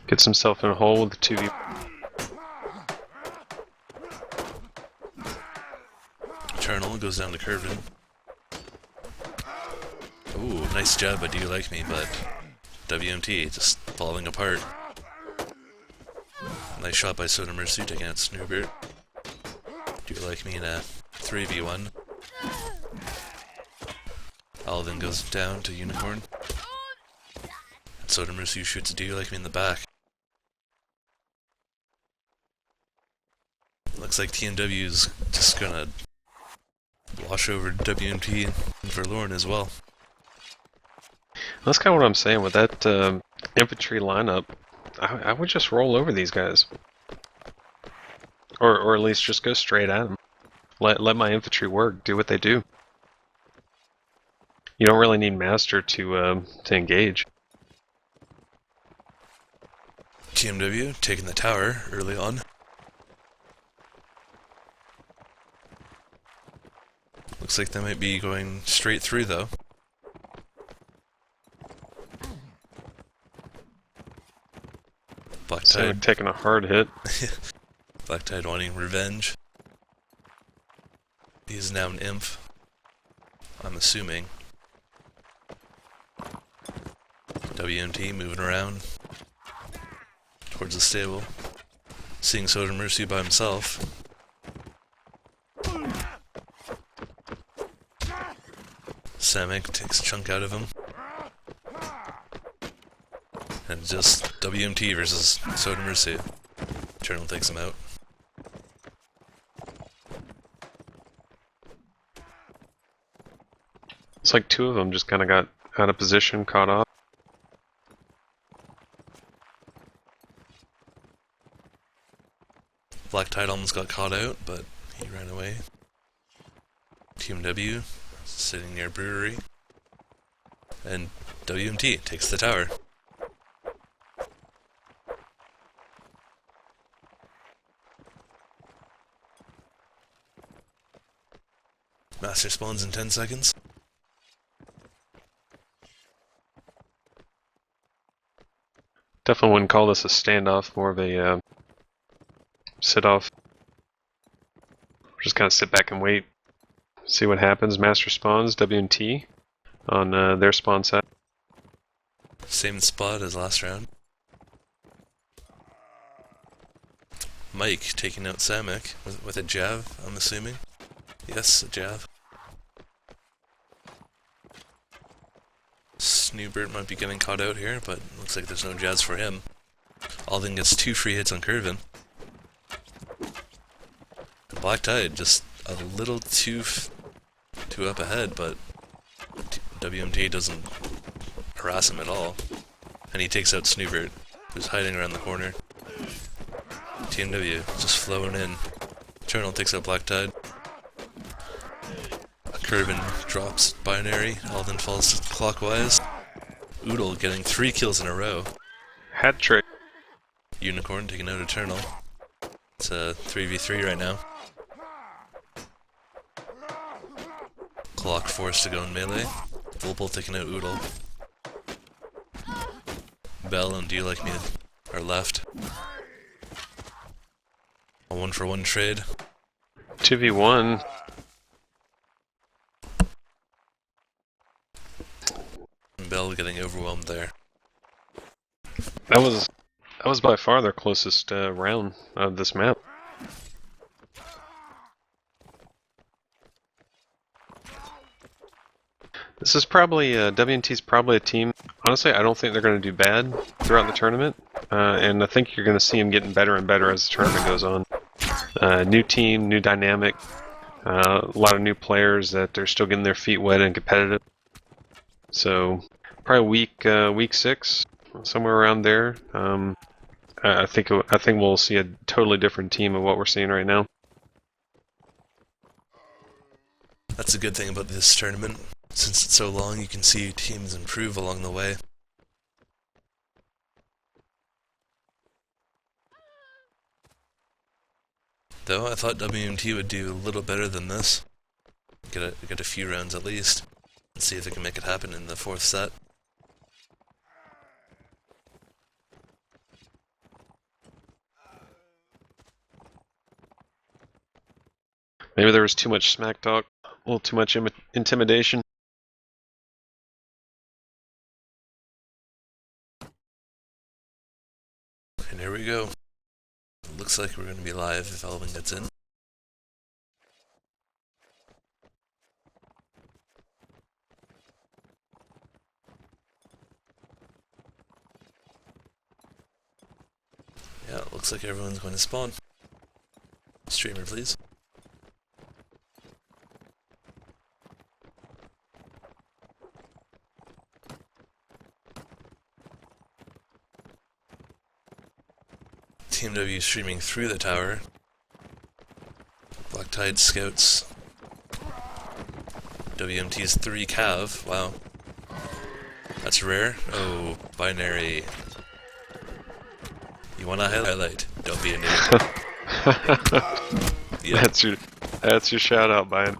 Gets himself in a hole with the 2v. Eternal goes down to Curvin. Ooh, nice job by Do You Like Me, but WMT just falling apart. Nice shot by Sodermusu taking out Snoobert. Do You Like Me in a 3v1. Alvin goes down to Unicorn. And Sodermusu shoots a Do You Like Me in the back. Looks like TMW's just gonna wash over WMT and Verloren as well. That's kind of what I'm saying with that infantry lineup. I would just roll over these guys. Or at least just go straight at them. Let my infantry work, do what they do. You don't really need Master to engage. TMW taking the tower early on. Looks like they might be going straight through though. Black So Tide taking a hard hit. Black Tide wanting revenge. He's now an imp, I'm assuming. WMT moving around towards the stable, seeing Soda Mercy by himself. Samek takes a chunk out of him. And just WMT versus Soda Mercy. Eternal takes him out. It's like two of them just kind of got out of position, caught off. Black Tide almost got caught out, but he ran away. TMW sitting near Brewery. And WMT takes the tower. Master spawns in 10 seconds. Definitely wouldn't call this a standoff, more of a sit-off. Just kind of sit back and wait, see what happens. Master spawns, WMT on their spawn side. Same spot as last round. Mike taking out Samek with a jab, I'm assuming. Yes, a jab. Snoobert might be getting caught out here, but looks like there's no jabs for him. Alden gets 2 free hits on Curvin. Black Tide just a little too up ahead, but WMT doesn't harass him at all. And he takes out Snoobert, who's hiding around the corner. TMW just flowing in. Eternal takes out Black Tide. Curvin drops Binary. Alden falls clockwise. Oodle getting 3 kills in a row. Hat trick. Unicorn taking out Eternal. It's a 3v3 right now. Clock forced to go in melee. Volpol taking out Oodle. Bell and Do You Like Me are left. A 1-for-1 trade. 2v1. Bell getting overwhelmed there. That was by far their closest round of this map. This is probably WMT's probably a team. Honestly, I don't think they're going to do bad throughout the tournament, and I think you're going to see them getting better and better as the tournament goes on. New team, new dynamic, a lot of new players that are still getting their feet wet and competitive. So probably week 6, somewhere around there. I think we'll see a totally different team of what we're seeing right now. That's a good thing about this tournament. Since it's so long, you can see teams improve along the way. Though I thought WMT would do a little better than this. Get a few rounds at least. And see if they can make it happen in the 4th set. Maybe there was too much smack talk, a little too much intimidation. And here we go. Looks like we're going to be live if Alvin gets in. Yeah, it looks like everyone's going to spawn. Streamer, please. TMW streaming through the tower. Black Tide scouts WMT's 3 Cav. Wow. That's rare. Oh, binary. You want to highlight? Don't be an idiot. Yep. That's your shout out, Brian.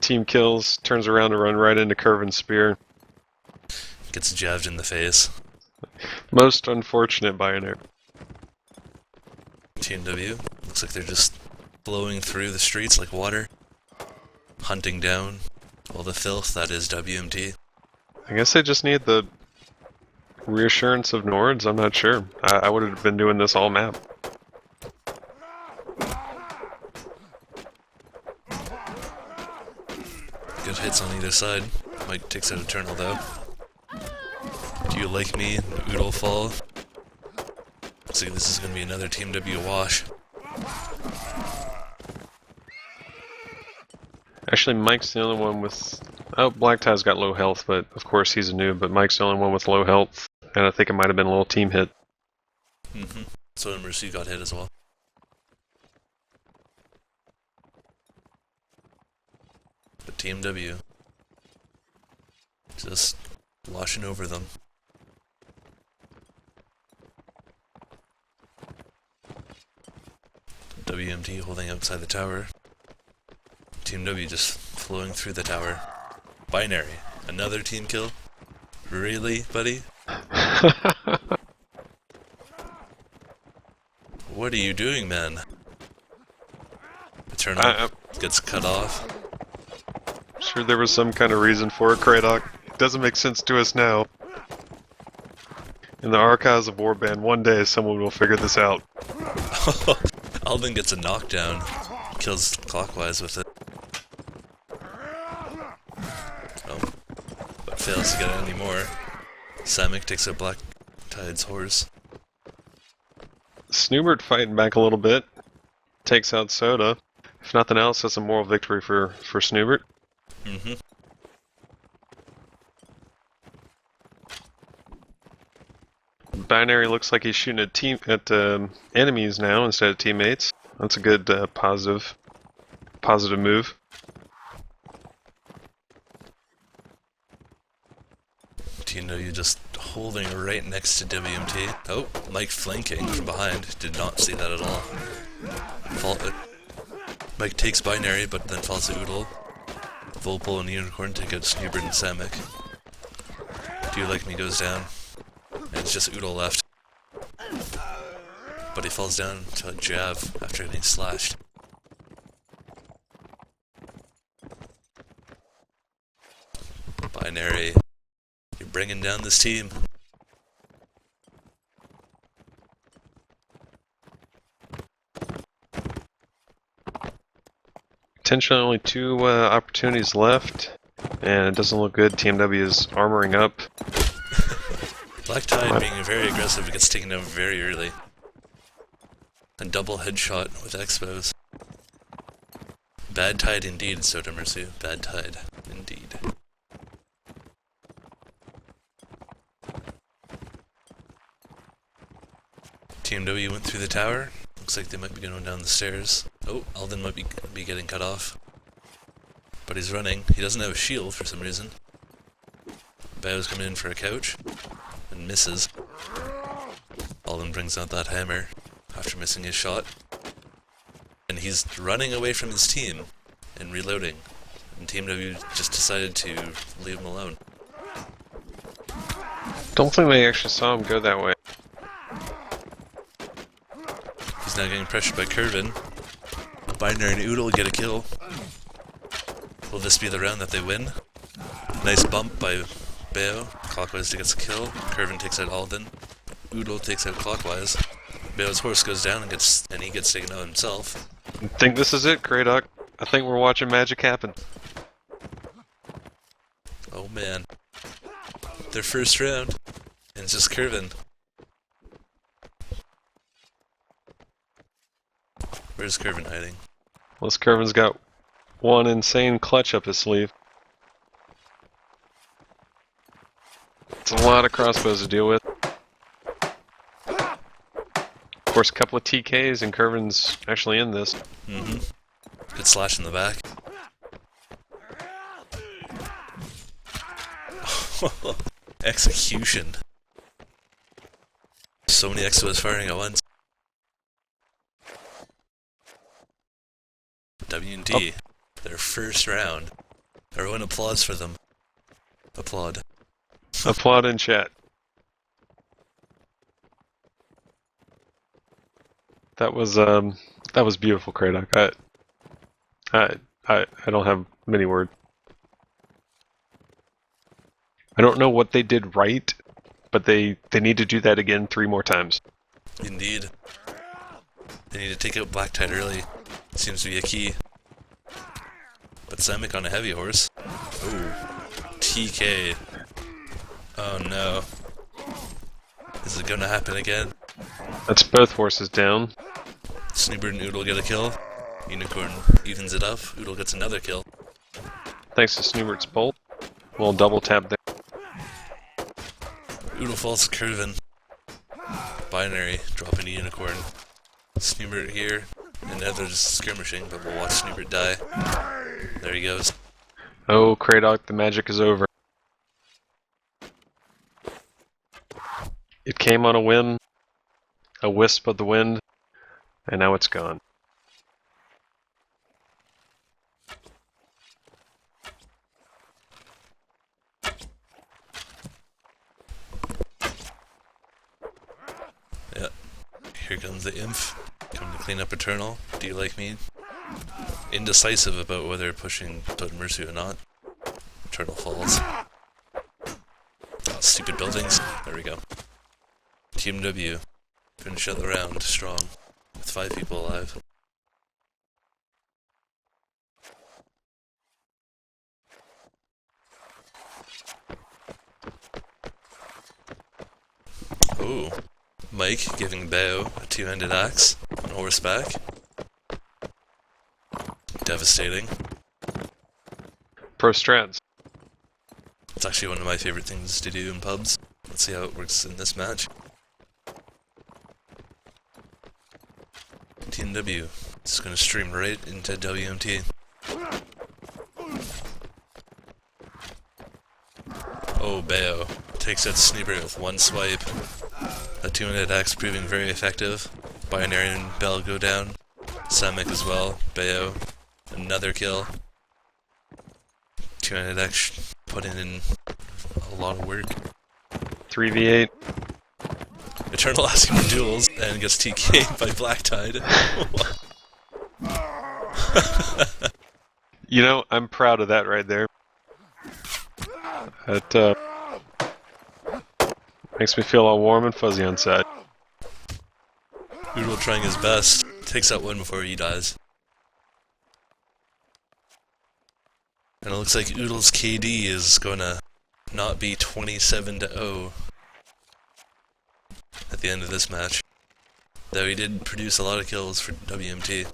Team kills, turns around to run right into Curve and Spear. Gets jabbed in the face. Most unfortunate binary. TMW. Looks like they're just flowing through the streets like water. Hunting down all the filth that is WMT. I guess they just need the reassurance of Nords, I'm not sure. I would have been doing this all map. Good hits on either side. Mike takes out Eternal though. Do you like me? Oodle fall. Looks like this is going to be another Team W wash. Actually, Mike's the only one with... Oh, Black Tie's got low health, but of course he's a noob, but Mike's the only one with low health, and I think it might have been a little team hit. So Mercy got hit as well. But Team W just washing over them. WMT holding outside the tower. Team W just flowing through the tower. Binary. Another team kill? Really, buddy? What are you doing, man? Eternal gets cut off. Sure there was some kind of reason for it, Kratok. It doesn't make sense to us now. In the archives of Warband, one day someone will figure this out. Alden gets a knockdown. Kills Clockwise with it. Oh. But fails to get any more. Samek takes out Black Tide's horse. Snoobert fighting back a little bit. Takes out Soda. If nothing else, that's a moral victory for Snoobert. Binary looks like he's shooting at enemies now instead of teammates. That's a good positive move. TMW just holding right next to WMT. Oh, Mike flanking from behind. Did not see that at all. Mike takes Binary, but then falls to Oodle. Volpole and Unicorn take out Snoobert and Samek. Do You Like Me goes down. And it's just Oodle left. But he falls down to a jab after getting slashed. Binary. You're bringing down this team. Potentially only 2 opportunities left, and it doesn't look good. TMW is armoring up. Black Tide being very aggressive gets taken down very early. A double headshot with Expos. Bad Tide indeed, Soda Mercy. Bad Tide indeed. TMW went through the tower. Looks like they might be going down the stairs. Oh, Alden might be getting cut off. But he's running. He doesn't have a shield for some reason. Bao's coming in for a couch. And misses. Alden brings out that hammer after missing his shot. And he's running away from his team and reloading. And Team W just decided to leave him alone. Don't think they actually saw him go that way. He's now getting pressured by Curvin. Binary and Oodle get a kill. Will this be the round that they win? Nice bump by Bao. Clockwise gets a kill. Curvin takes out Alden. Oodle takes out Clockwise. Bao's horse goes down and he gets taken out himself. I think this is it, Kratok. I think we're watching magic happen. Oh man. Their first round. And it's just Curvin. Where's Curvin hiding? Well, this Curvin's got one insane clutch up his sleeve. It's a lot of crossbows to deal with. Of course, a couple of TKs and Curvin's actually in this. Good slash in the back. Execution. So many Exos firing at once. WMT, their first round. Everyone applauds for them. Applaud. Applaud in chat. That was beautiful, Kratok. I don't have many words. I don't know what they did right, but they need to do that again 3 more times. Indeed. They need to take out Black Tide early. Seems to be a key. But Samek on a heavy horse. Oh. TK. Oh no. Is it gonna happen again? That's both horses down. Snooper and Oodle get a kill. Unicorn evens it up. Oodle gets another kill. Thanks to Snoobert's bolt. We'll double tap there. Oodle falls to Curvin. Binary, dropping to Unicorn. Snoobert here, and now they're just skirmishing, but we'll watch Snoobert die. There he goes. Oh, Kratok, the magic is over. It came on a whim, a wisp of the wind, and now it's gone. Yeah, here comes the Imp. Come to clean up Eternal. Do you like me? Indecisive about whether pushing Totem Mercy or not. Eternal falls. Oh, stupid buildings. There we go. TMW. Finish out the round strong. With 5 people alive. Ooh. Mike giving Bao a 2-handed axe on horseback. Devastating. Pro strats. It's actually one of my favorite things to do in pubs. Let's see how it works in this match. TMW. Just gonna stream right into WMT. Oh, Bao takes out Sneeper with 1 swipe. A 2-handed axe proving very effective. Binary and Bell go down. Samek as well. Bao. Another kill. 2-handed axe putting in a lot of work. 3v8. Eternal asking for duels and gets TK'd by Black Tide. You know, I'm proud of that right there. That makes me feel all warm and fuzzy inside. Oodle trying his best. Takes out one before he dies. And it looks like Oodle's KD is gonna not be 27-0 at the end of this match. Though he did produce a lot of kills for WMT.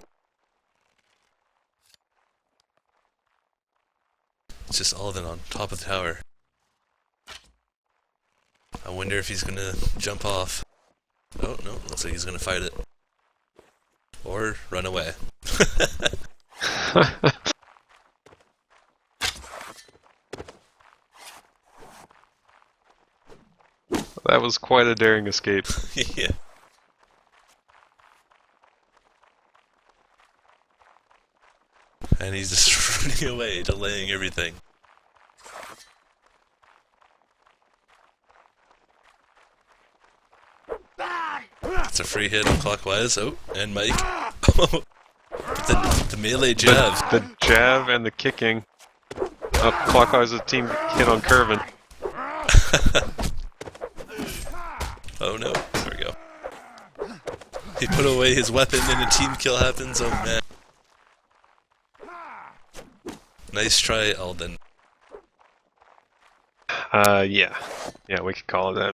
It's just Alden on top of the tower. I wonder if he's gonna jump off. Oh no, looks like he's gonna fight it. Or run away. That was quite a daring escape. Yeah. And he's just running away, delaying everything. It's a free hit on Clockwise. Oh, and Mike. But the melee jab. The jab and the kicking. Oh, Clockwise a team hit on Curvin. Oh no, there we go. He put away his weapon and a team kill happens, oh man. Nice try, Alden. Yeah. Yeah, we could call it that.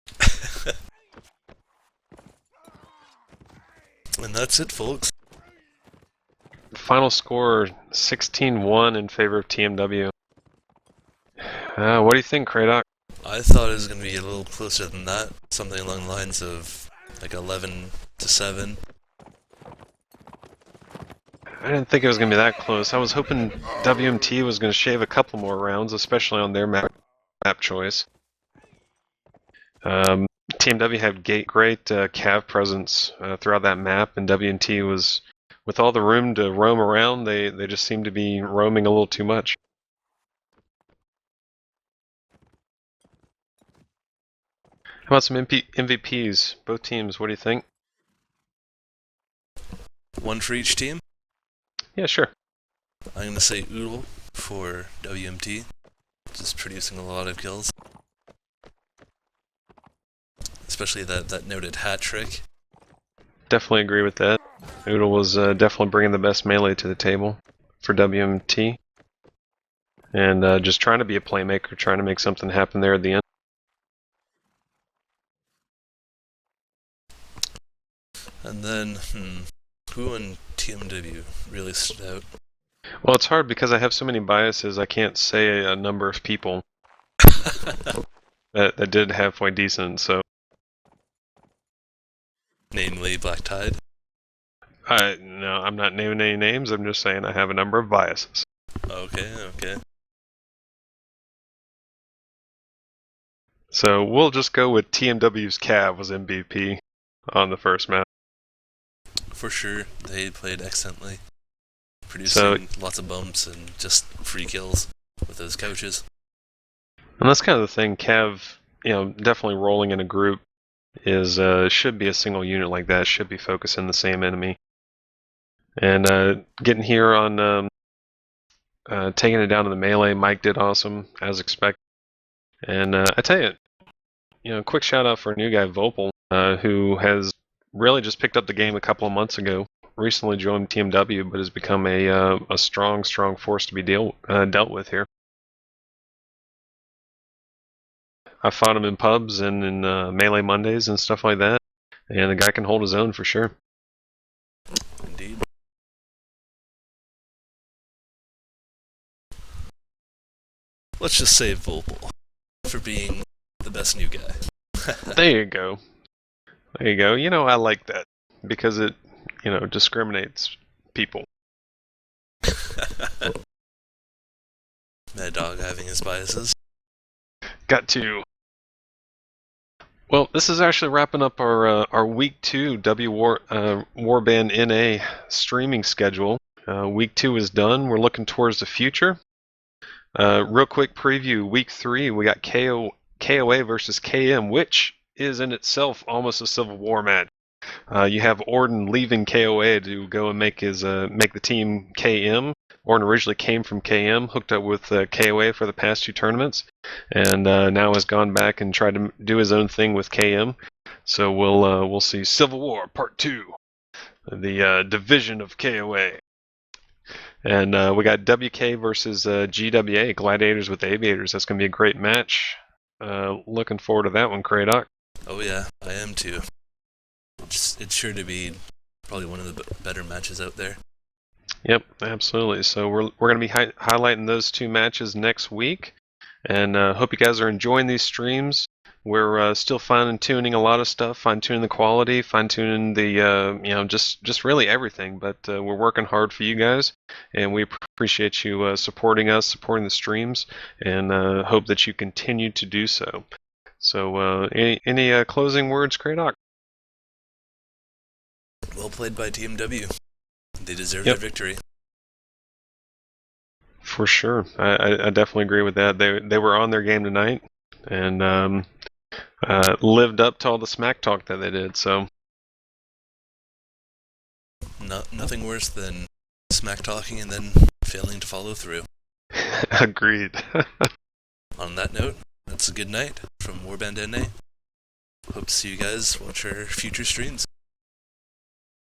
And that's it, folks. Final score 16-1 in favor of TMW. What do you think, Kratok? I thought it was going to be a little closer than that. Something along the lines of like 11-7. I didn't think it was going to be that close. I was hoping WMT was going to shave a couple more rounds, especially on their map choice. TMW had great cav presence throughout that map, and WMT was, with all the room to roam around, they just seemed to be roaming a little too much. How about some MVPs? Both teams, what do you think? One for each team. Yeah, sure. I'm going to say Oodle for WMT, just producing a lot of kills. Especially that noted hat trick. Definitely agree with that. Oodle was definitely bringing the best melee to the table for WMT. And just trying to be a playmaker, trying to make something happen there at the end. And then, who in TMW really stood out? Well, it's hard because I have so many biases, I can't say a number of people that did halfway decent, so... Namely, Black Tide. No, I'm not naming any names, I'm just saying I have a number of biases. Okay. So we'll just go with TMW's Cav was MVP on the first map. For sure, they played excellently. Producing lots of bumps and just free kills with those couches. And that's kind of the thing, Cav, definitely rolling in a group is should be a single unit like that, should be focusing the same enemy. And getting here on taking it down to the melee, Mike did awesome, as expected. And I tell you, quick shout out for a new guy, Vopal, who has really just picked up the game a couple of months ago. Recently joined TMW, but has become a strong force to be dealt with here. I fought him in pubs and in Melee Mondays and stuff like that, and the guy can hold his own for sure. Indeed. Let's just say Vopal for being the best new guy. There you go. I like that because it, discriminates people. Mad Dog having his biases. Got to. Well, this is actually wrapping up our Week 2 Warband NA streaming schedule. Week 2 is done. We're looking towards the future. Real quick preview, Week 3, we got KOA versus KM, which is in itself almost a Civil War match. You have Orden leaving KOA to go and make the team KM. Orden originally came from KM, hooked up with KOA for the past 2 tournaments, and now has gone back and tried to do his own thing with KM. So we'll see Civil War Part 2, the division of KOA. And we got WK versus GWA, Gladiators with Aviators. That's going to be a great match. Looking forward to that one, Kradoc. Oh yeah, I am too. It's sure to be probably one of the better matches out there. Yep, absolutely. So we're going to be highlighting those 2 matches next week, and hope you guys are enjoying these streams. We're still fine-tuning a lot of stuff, fine-tuning the quality, fine-tuning the just really everything. But we're working hard for you guys, and we appreciate you supporting us, supporting the streams, and hope that you continue to do so. So any closing words, Kradoc? Well played by TMW. They deserve Yep. their victory. For sure, I definitely agree with that. They were on their game tonight, and lived up to all the smack talk that they did. So Nothing worse than smack talking and then failing to follow through. agreed. On that note, that's a good night from Warband NA. Hope to see you guys watch our future streams.